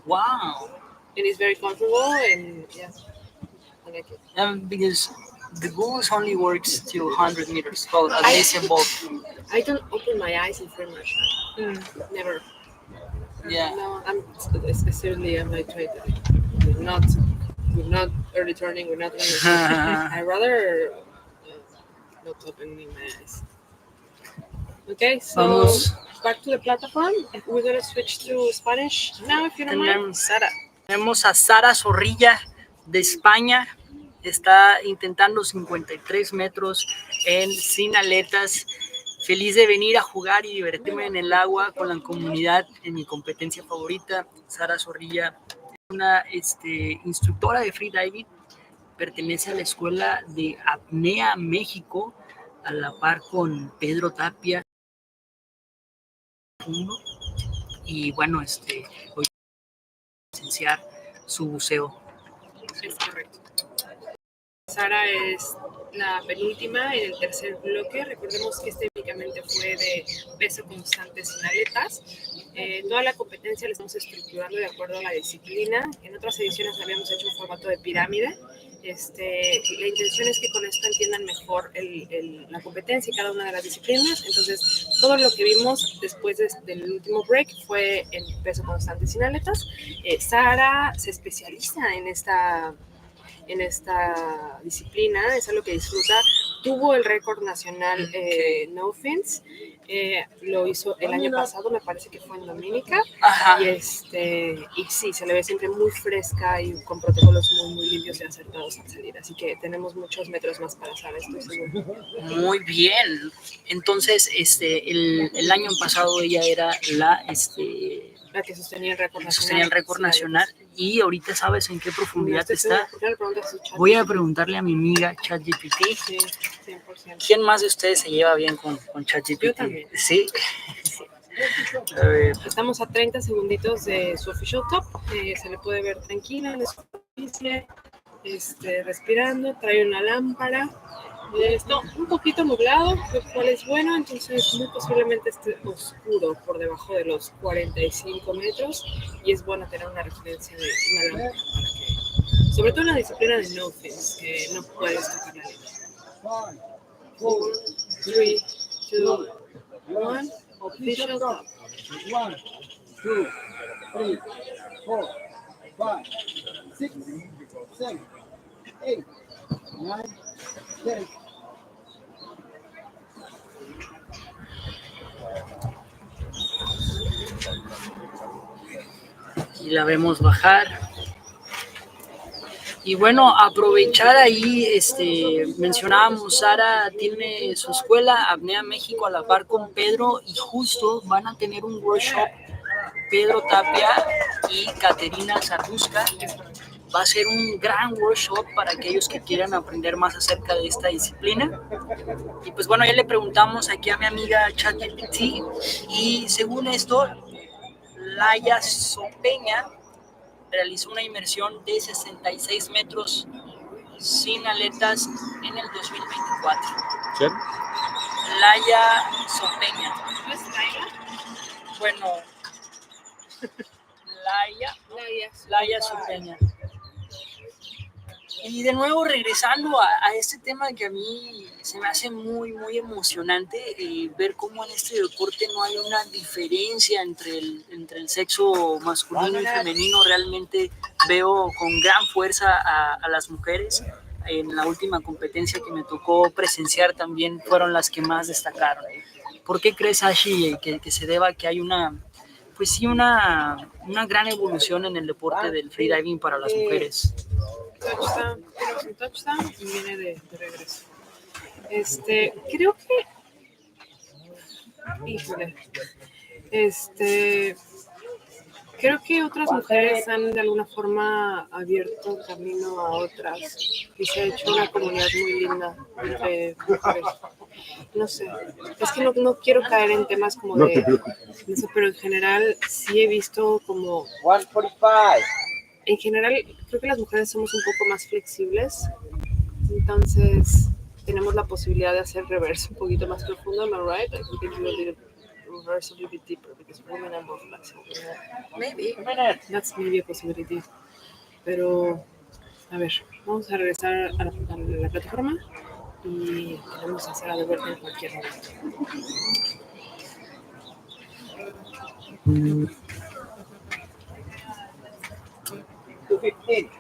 Wow. and it's very comfortable, and yeah, I like it. Because the goose only works till 100 meters. Well, at least in both. I don't open my eyes in free immersion. Never. Yeah. No, I'm especially I'm like trying to not early turning, we're not. I rather not opening my eyes. Okay, so Vamos. back to the platform. We're gonna switch to Spanish now, if you don't mind. Tenemos a Sara Zorrilla de España. Está intentando 53 metros sin aletas. Feliz de venir a jugar y divertirme en el agua con la comunidad en mi competencia favorita. Sara Zorrilla es una instructora de freediving. Pertenece a la Escuela de Apnea México, a la par con Pedro Tapia. Y bueno, hoy voy a licenciar su buceo. Es correcto. Sara es la penúltima en el tercer bloque. Recordemos que este únicamente fue de peso constante sin aletas. Toda la competencia la estamos estructurando de acuerdo a la disciplina. En otras ediciones habíamos hecho un formato de pirámide. La intención es que con esto entiendan mejor la competencia y cada una de las disciplinas. Entonces, todo lo que vimos después del último break fue en peso constante sin aletas. Sara se especializa en esta disciplina, es algo que disfruta. Tuvo el récord nacional no fins, lo hizo el año pasado, me parece que fue en Dominica. Ajá. Y sí, se le ve siempre muy fresca y con protocolos muy limpios y acertados al salir, así que tenemos muchos metros más para saber, estoy seguro. Muy bien. Entonces, el año pasado ella era la que sostenía el récord nacional. Y ahorita sabes en qué profundidad No está. ¿Por qué le preguntas a su chat? Voy a preguntarle a mi amiga ChatGPT. Sí, 100%. ¿Quién más de ustedes se lleva bien con ChatGPT? Yo también. Sí. A ver. Estamos a 30 segunditos de su official top. Se le puede ver tranquila en la superficie, respirando. Trae una lámpara. Está un poquito nublado, lo cual es bueno, entonces muy posiblemente esté oscuro por debajo de los 45 metros y es bueno tener una referencia de una lámpara para que, sobre todo en la disciplina de no fins, que no puedes tocar la línea. 4, 3, 2, 1, official top. 1, 2, 3, 4, 5, 6, 7, 8, 9, 10. Y la vemos bajar. Y bueno, aprovechar ahí, mencionábamos, Sara tiene su escuela Apnea México a la par con Pedro y justo van a tener un workshop Pedro Tapia y Caterina Zarrusca. Va a ser un gran workshop para aquellos que quieran aprender más acerca de esta disciplina. Y pues bueno, ya le preguntamos aquí a mi amiga ChatGPT y según esto, Laia Sopeña realizó una inmersión de 66 metros sin aletas en el 2024. ¿Sí? Laia Sopeña. ¿No es Laia? Bueno, Laia Sopeña. Y de nuevo regresando a este tema que a mí se me hace muy emocionante, ver cómo en este deporte no hay una diferencia entre el sexo masculino y femenino. Realmente veo con gran fuerza a las mujeres. En la última competencia que me tocó presenciar también fueron las que más destacaron. ¿Por qué crees, Ashi, que se deba a que hay una gran evolución en el deporte del freediving para las mujeres? Touchdown, tenemos un touchdown y viene de regreso. Creo que, híjole, Creo que otras mujeres han de alguna forma abierto camino a otras y se ha hecho una comunidad muy linda entre mujeres. No sé, es que no quiero caer en temas como No te de preocupes. eso, pero en general sí he visto como, 145. en general creo que las mujeres somos un poco más flexibles, entonces tenemos la posibilidad de hacer reverse un poquito más profundo, am I right? Like we can do a little reverse a little bit deeper because women are more flexible. Maybe. 2 minutes. That's maybe a possibility. Pero, a ver, vamos a regresar a la plataforma y podemos hacer a de vuelta en cualquier momento. To 15.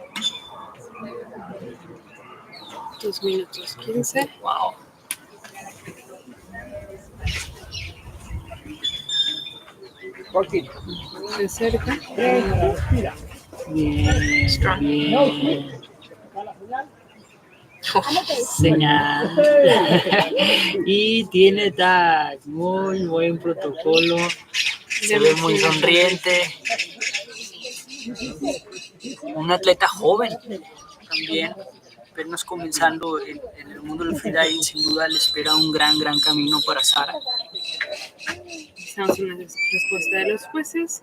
2 minutos 15. Wow. Fourteen. De cerca. Bien, Strong. bien. Señal. Y tiene tag. Muy buen protocolo. Se ve muy sonriente. Un atleta joven también. Apenas comenzando en el mundo del freediving, sin duda le espera un gran camino para Sara. Estamos en la respuesta de los jueces.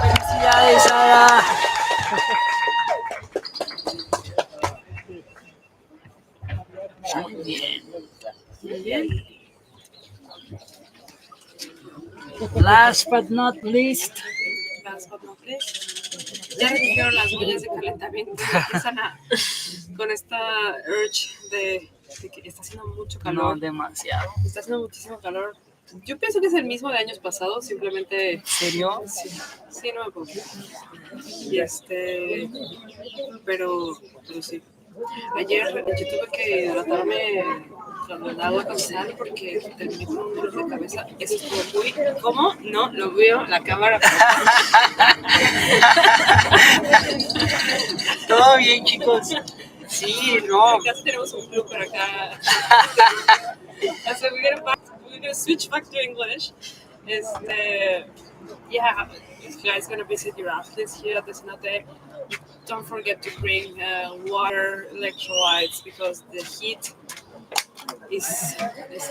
¡Felicidades, Sara! Muy bien. Muy bien. Last but not least. Last but not least. Ya recogieron las ollas de calentamiento. Empiezan con esta urge de que está haciendo mucho No, calor. demasiado. Está haciendo muchísimo calor. Yo pienso que es el mismo de años pasados, simplemente. ¿En serio? Sí, no me puedo. Y pero sí. Ayer yo tuve que hidratarme con el agua con sal porque terminé con un dolor de cabeza. Eso estuvo muy. ¿Cómo? No, lo veo en la cámara. Todo bien, chicos. Sí, no. Casi tenemos un blooper acá. So we're gonna switch back to English. Yeah, if you guys gonna visit your athletes here at the cenote, don't forget to bring water, electrolytes, because the heat is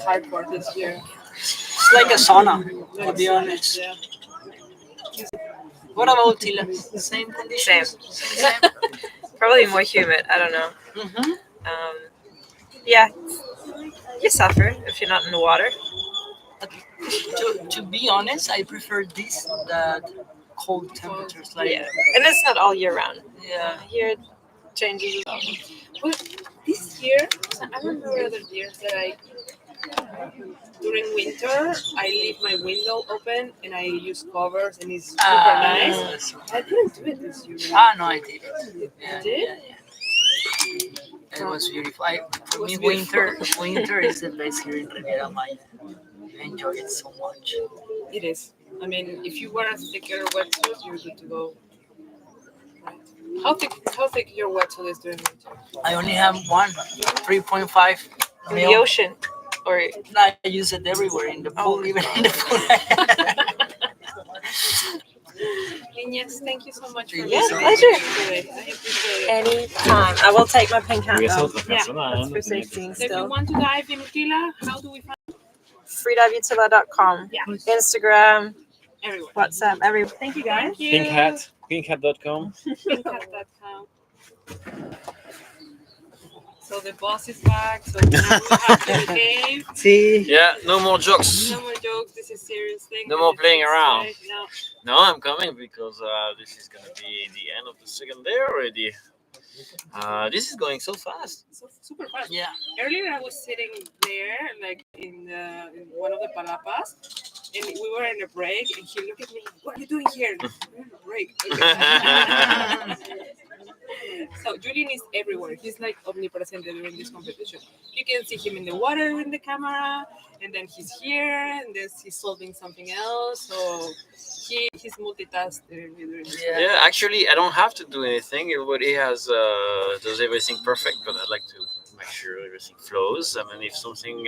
hardcore this year. It's like a sauna, to be honest. Yeah. What about Tila? Same conditions? Same. Probably more humid. I don't know. Mm-hmm. Yeah, you suffer if you're not in the water. To be honest, I prefer this than cold temperatures. Like, Yeah, and it's not all year round. yeah. Here it changes. Well, this year, I remember other years that during winter, I leave my window open and I use covers and it's super nice. I didn't do it this year. No, I did it. Yeah, did? Yeah. It was beautiful. For me, beautiful. winter is the best here in Riviera Maya. I enjoy it so much. It is. I mean, if you wear a thicker wetsuit, you're good to go. Right. How thick your wetsuit is during winter? I only have one, 3.5 In the mil. ocean, or I use it everywhere in the pool, even in the pool. Niñas, thank you so much for Yes, listening pleasure. today. I appreciate it. anytime. I will take my pink hat Regresas though. otra persona. That's for safety So if you still. want to dive in Utila, how do we find freediveutila.com. Yeah. Instagram, everywhere? WhatsApp, everywhere. Thank you, guys. Pink hat. Pinkhat.com. Pinkhat.com. So the boss is back. So now we have to behave. See. Yeah, no more jokes. No more jokes. This is serious thing. No more This playing is around. right now. No, I'm coming because this is gonna be the end of the second day already. This is going so fast. So super fast. Yeah. Earlier I was sitting there, like in one of the palapas, and we were in a break, and he looked at me, "What are you doing here?" We're in a break. Okay. So Julian is everywhere. He's like omnipresent during this competition. You can see him in the water in the camera, and then he's here, and then he's solving something else. So he's multitasking during this. Yeah, actually, I don't have to do anything. Everybody has does everything perfect, but I like to make sure everything flows. And then if something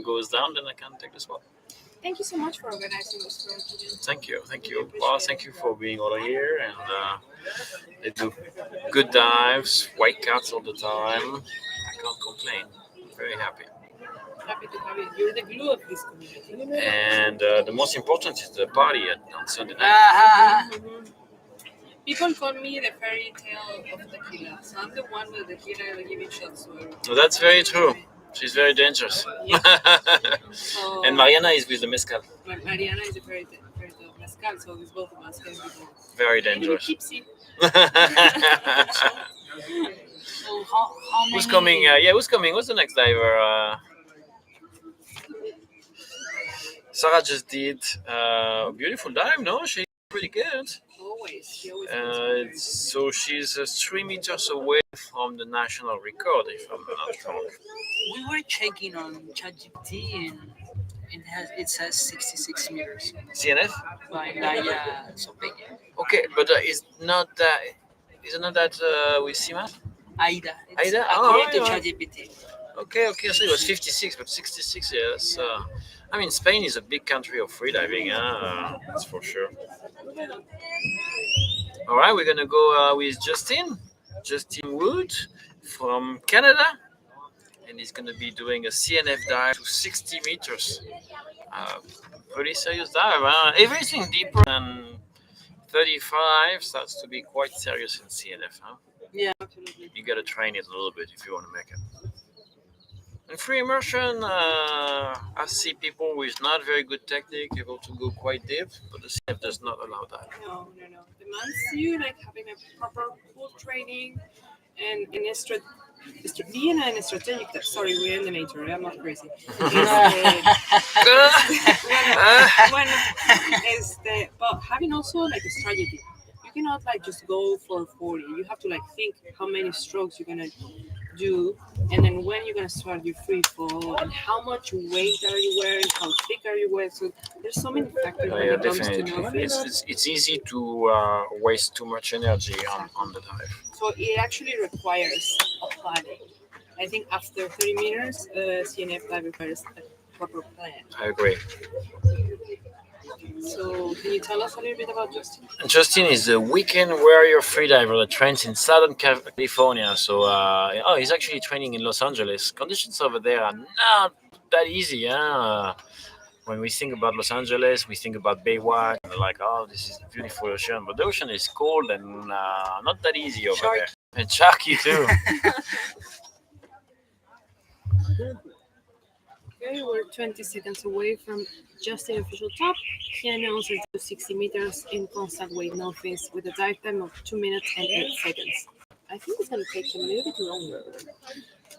goes down, then I can take the spot. Thank you so much for organizing this tour, Julian. Thank you. Really Well, appreciate thank you for being over here. And they do good dives, white cats all the time. I can't complain. Very happy. Happy to have you. You're the glue of this community. And the most important is the party on Sunday night. Ah, People call me the fairy tale of tequila. So I'm the one with the tequila giving shots to everyone. Well, that's very true. She's very dangerous. Yeah. So, And Mariana is with the mezcal. Mariana is a fairy tale of mezcal, so it's both of us can be both. Very A little dangerous. tipsy. so how many? Who's coming? Who's coming? What's the next diver? Sarah just did a beautiful dive. No, she's pretty good. Always. She always So she's 3 meters away from the national record, if I'm not wrong. We were checking on ChatGPT and it says 66 meters CNF? by Naya Sopeña. Okay, but is it not that with Sima? Aida. It's Aida? according to Oh, yeah. ChatGPT. Okay, so it was 56, but 66, yes. I mean, Spain is a big country of freediving, that's for sure. All right, we're gonna go with Justin Wood from Canada, and he's gonna be doing a CNF dive to 60 meters. Pretty serious dive. Everything deeper than 35 starts to be quite serious in CNF. Yeah, absolutely. You gotta train it a little bit if you want to make it. In free immersion, I see people with not very good technique able to go quite deep, but the CNF does not allow that. No. Demands you like having a proper pool training and being a strategic. Sorry, we're in the nature. I'm not crazy. But having also like a strategy. You cannot like just go for 40. You have to like think how many strokes you're gonna do, and then when you're gonna start your free fall, and how much weight are you wearing, how thick are you wearing. So there's so many factors when it comes to no free. It's easy to waste too much energy on the dive. So it actually requires a planning. I think after 30 meters, CNF dive requires a proper plan. I agree. So can you tell us a little bit about Justin? Justin is a weekend warrior freediver that trains in Southern California. So, he's actually training in Los Angeles. Conditions over there are not that easy. When we think about Los Angeles, we think about Baywatch. And like, oh, this is a beautiful ocean. But the ocean is cold and not that easy over there. And sharky too. Okay, we're 20 seconds away from Justin official top. He announces to 60 meters in constant weight no fins with a dive time of 2 minutes and 8 seconds. I think it's going to take him a little bit longer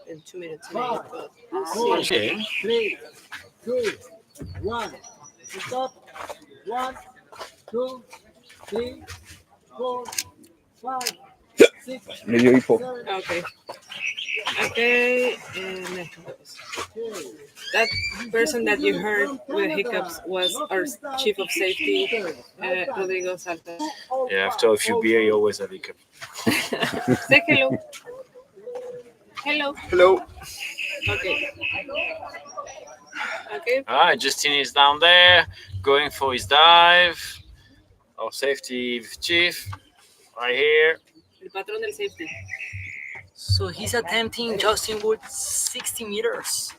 than 2 minutes and 8, but we'll see. Okay. 3, 2, 1. Stop. 1, 2, 3, 4, 5, 6. 7. Okay, and that person that you heard with the hiccups was our chief of safety, Rodrigo Salta. Yeah, after a few beer, you always have hiccup. Say hello. Hello. Hello. Okay. Okay. All right, Justin is down there going for his dive. Our safety chief, right here. El patrón del safety. So he's attempting Justin Wood 60 meters.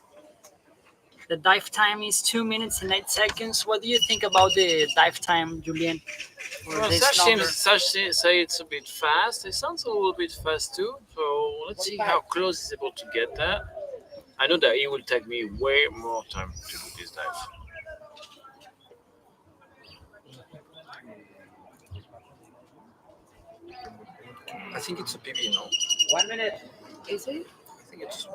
The dive time is 2 minutes and 8 seconds. What do you think about the dive time, Julien? Well, Sash say it's a bit fast. It sounds a little bit fast too. So let's see how close he's able to get that. I know that it will take me way more time to do this dive. I think it's a PB, no? 1 minute. Is it? I think it's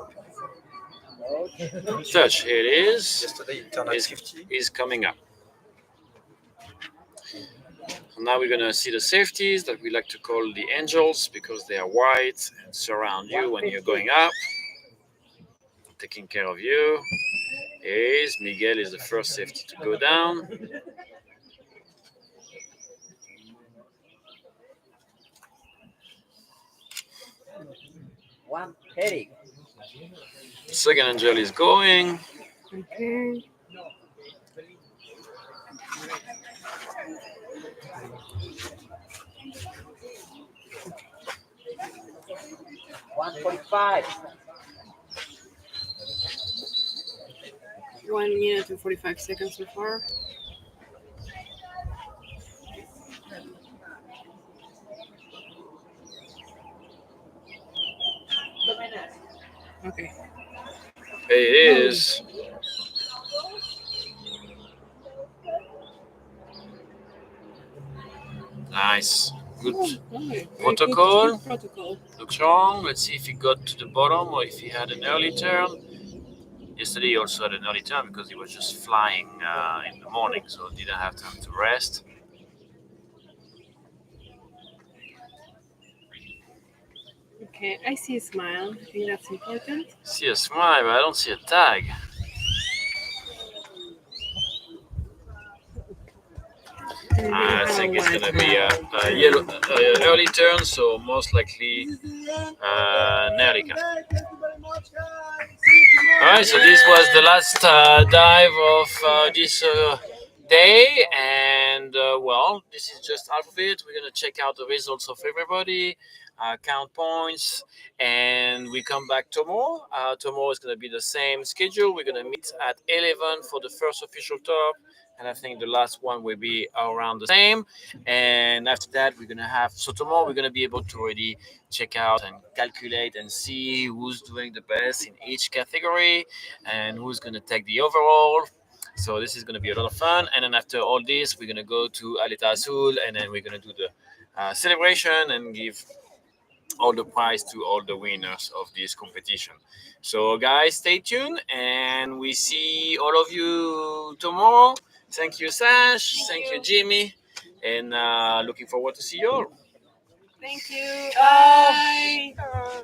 Touch, here it is. Yesterday it turned out 50. Is coming up. Now we're gonna see the safeties that we like to call the angels because they are white and surround you when you're going up, taking care of you. Is Miguel is the first safety to go down. One heading. Second angel is going. Okay. One 45. 1 minute and 45 seconds so far. Okay. It is. Nice. Good Very protocol. good protocol. Looks wrong. Let's see if he got to the bottom or if he had an early turn. Yesterday he also had an early turn because he was just flying in the morning, so didn't have time to rest. Okay, I see a smile. I think that's important. See a smile, but I don't see a tag. I think it's gonna be a yellow early turn, so most likely Nerika. Alright, so this was the last dive of this day, and well, this is just half of it. We're gonna check out the results of everybody, count points, and we come back tomorrow. Tomorrow is gonna be the same schedule. We're gonna meet at 11 for the first official top, and I think the last one will be around the same. And after that, we're gonna have, so tomorrow we're gonna be able to already check out and calculate and see who's doing the best in each category and who's gonna take the overall. So this is gonna be a lot of fun. And then after all this, we're gonna go to Aleta Azul, and then we're gonna do the celebration and give all the prize to all the winners of this competition. So guys, stay tuned, and we see all of you tomorrow. Thank you, Sash. Thank you, Jimmy, and looking forward to see you all. Thank you. Bye. Bye.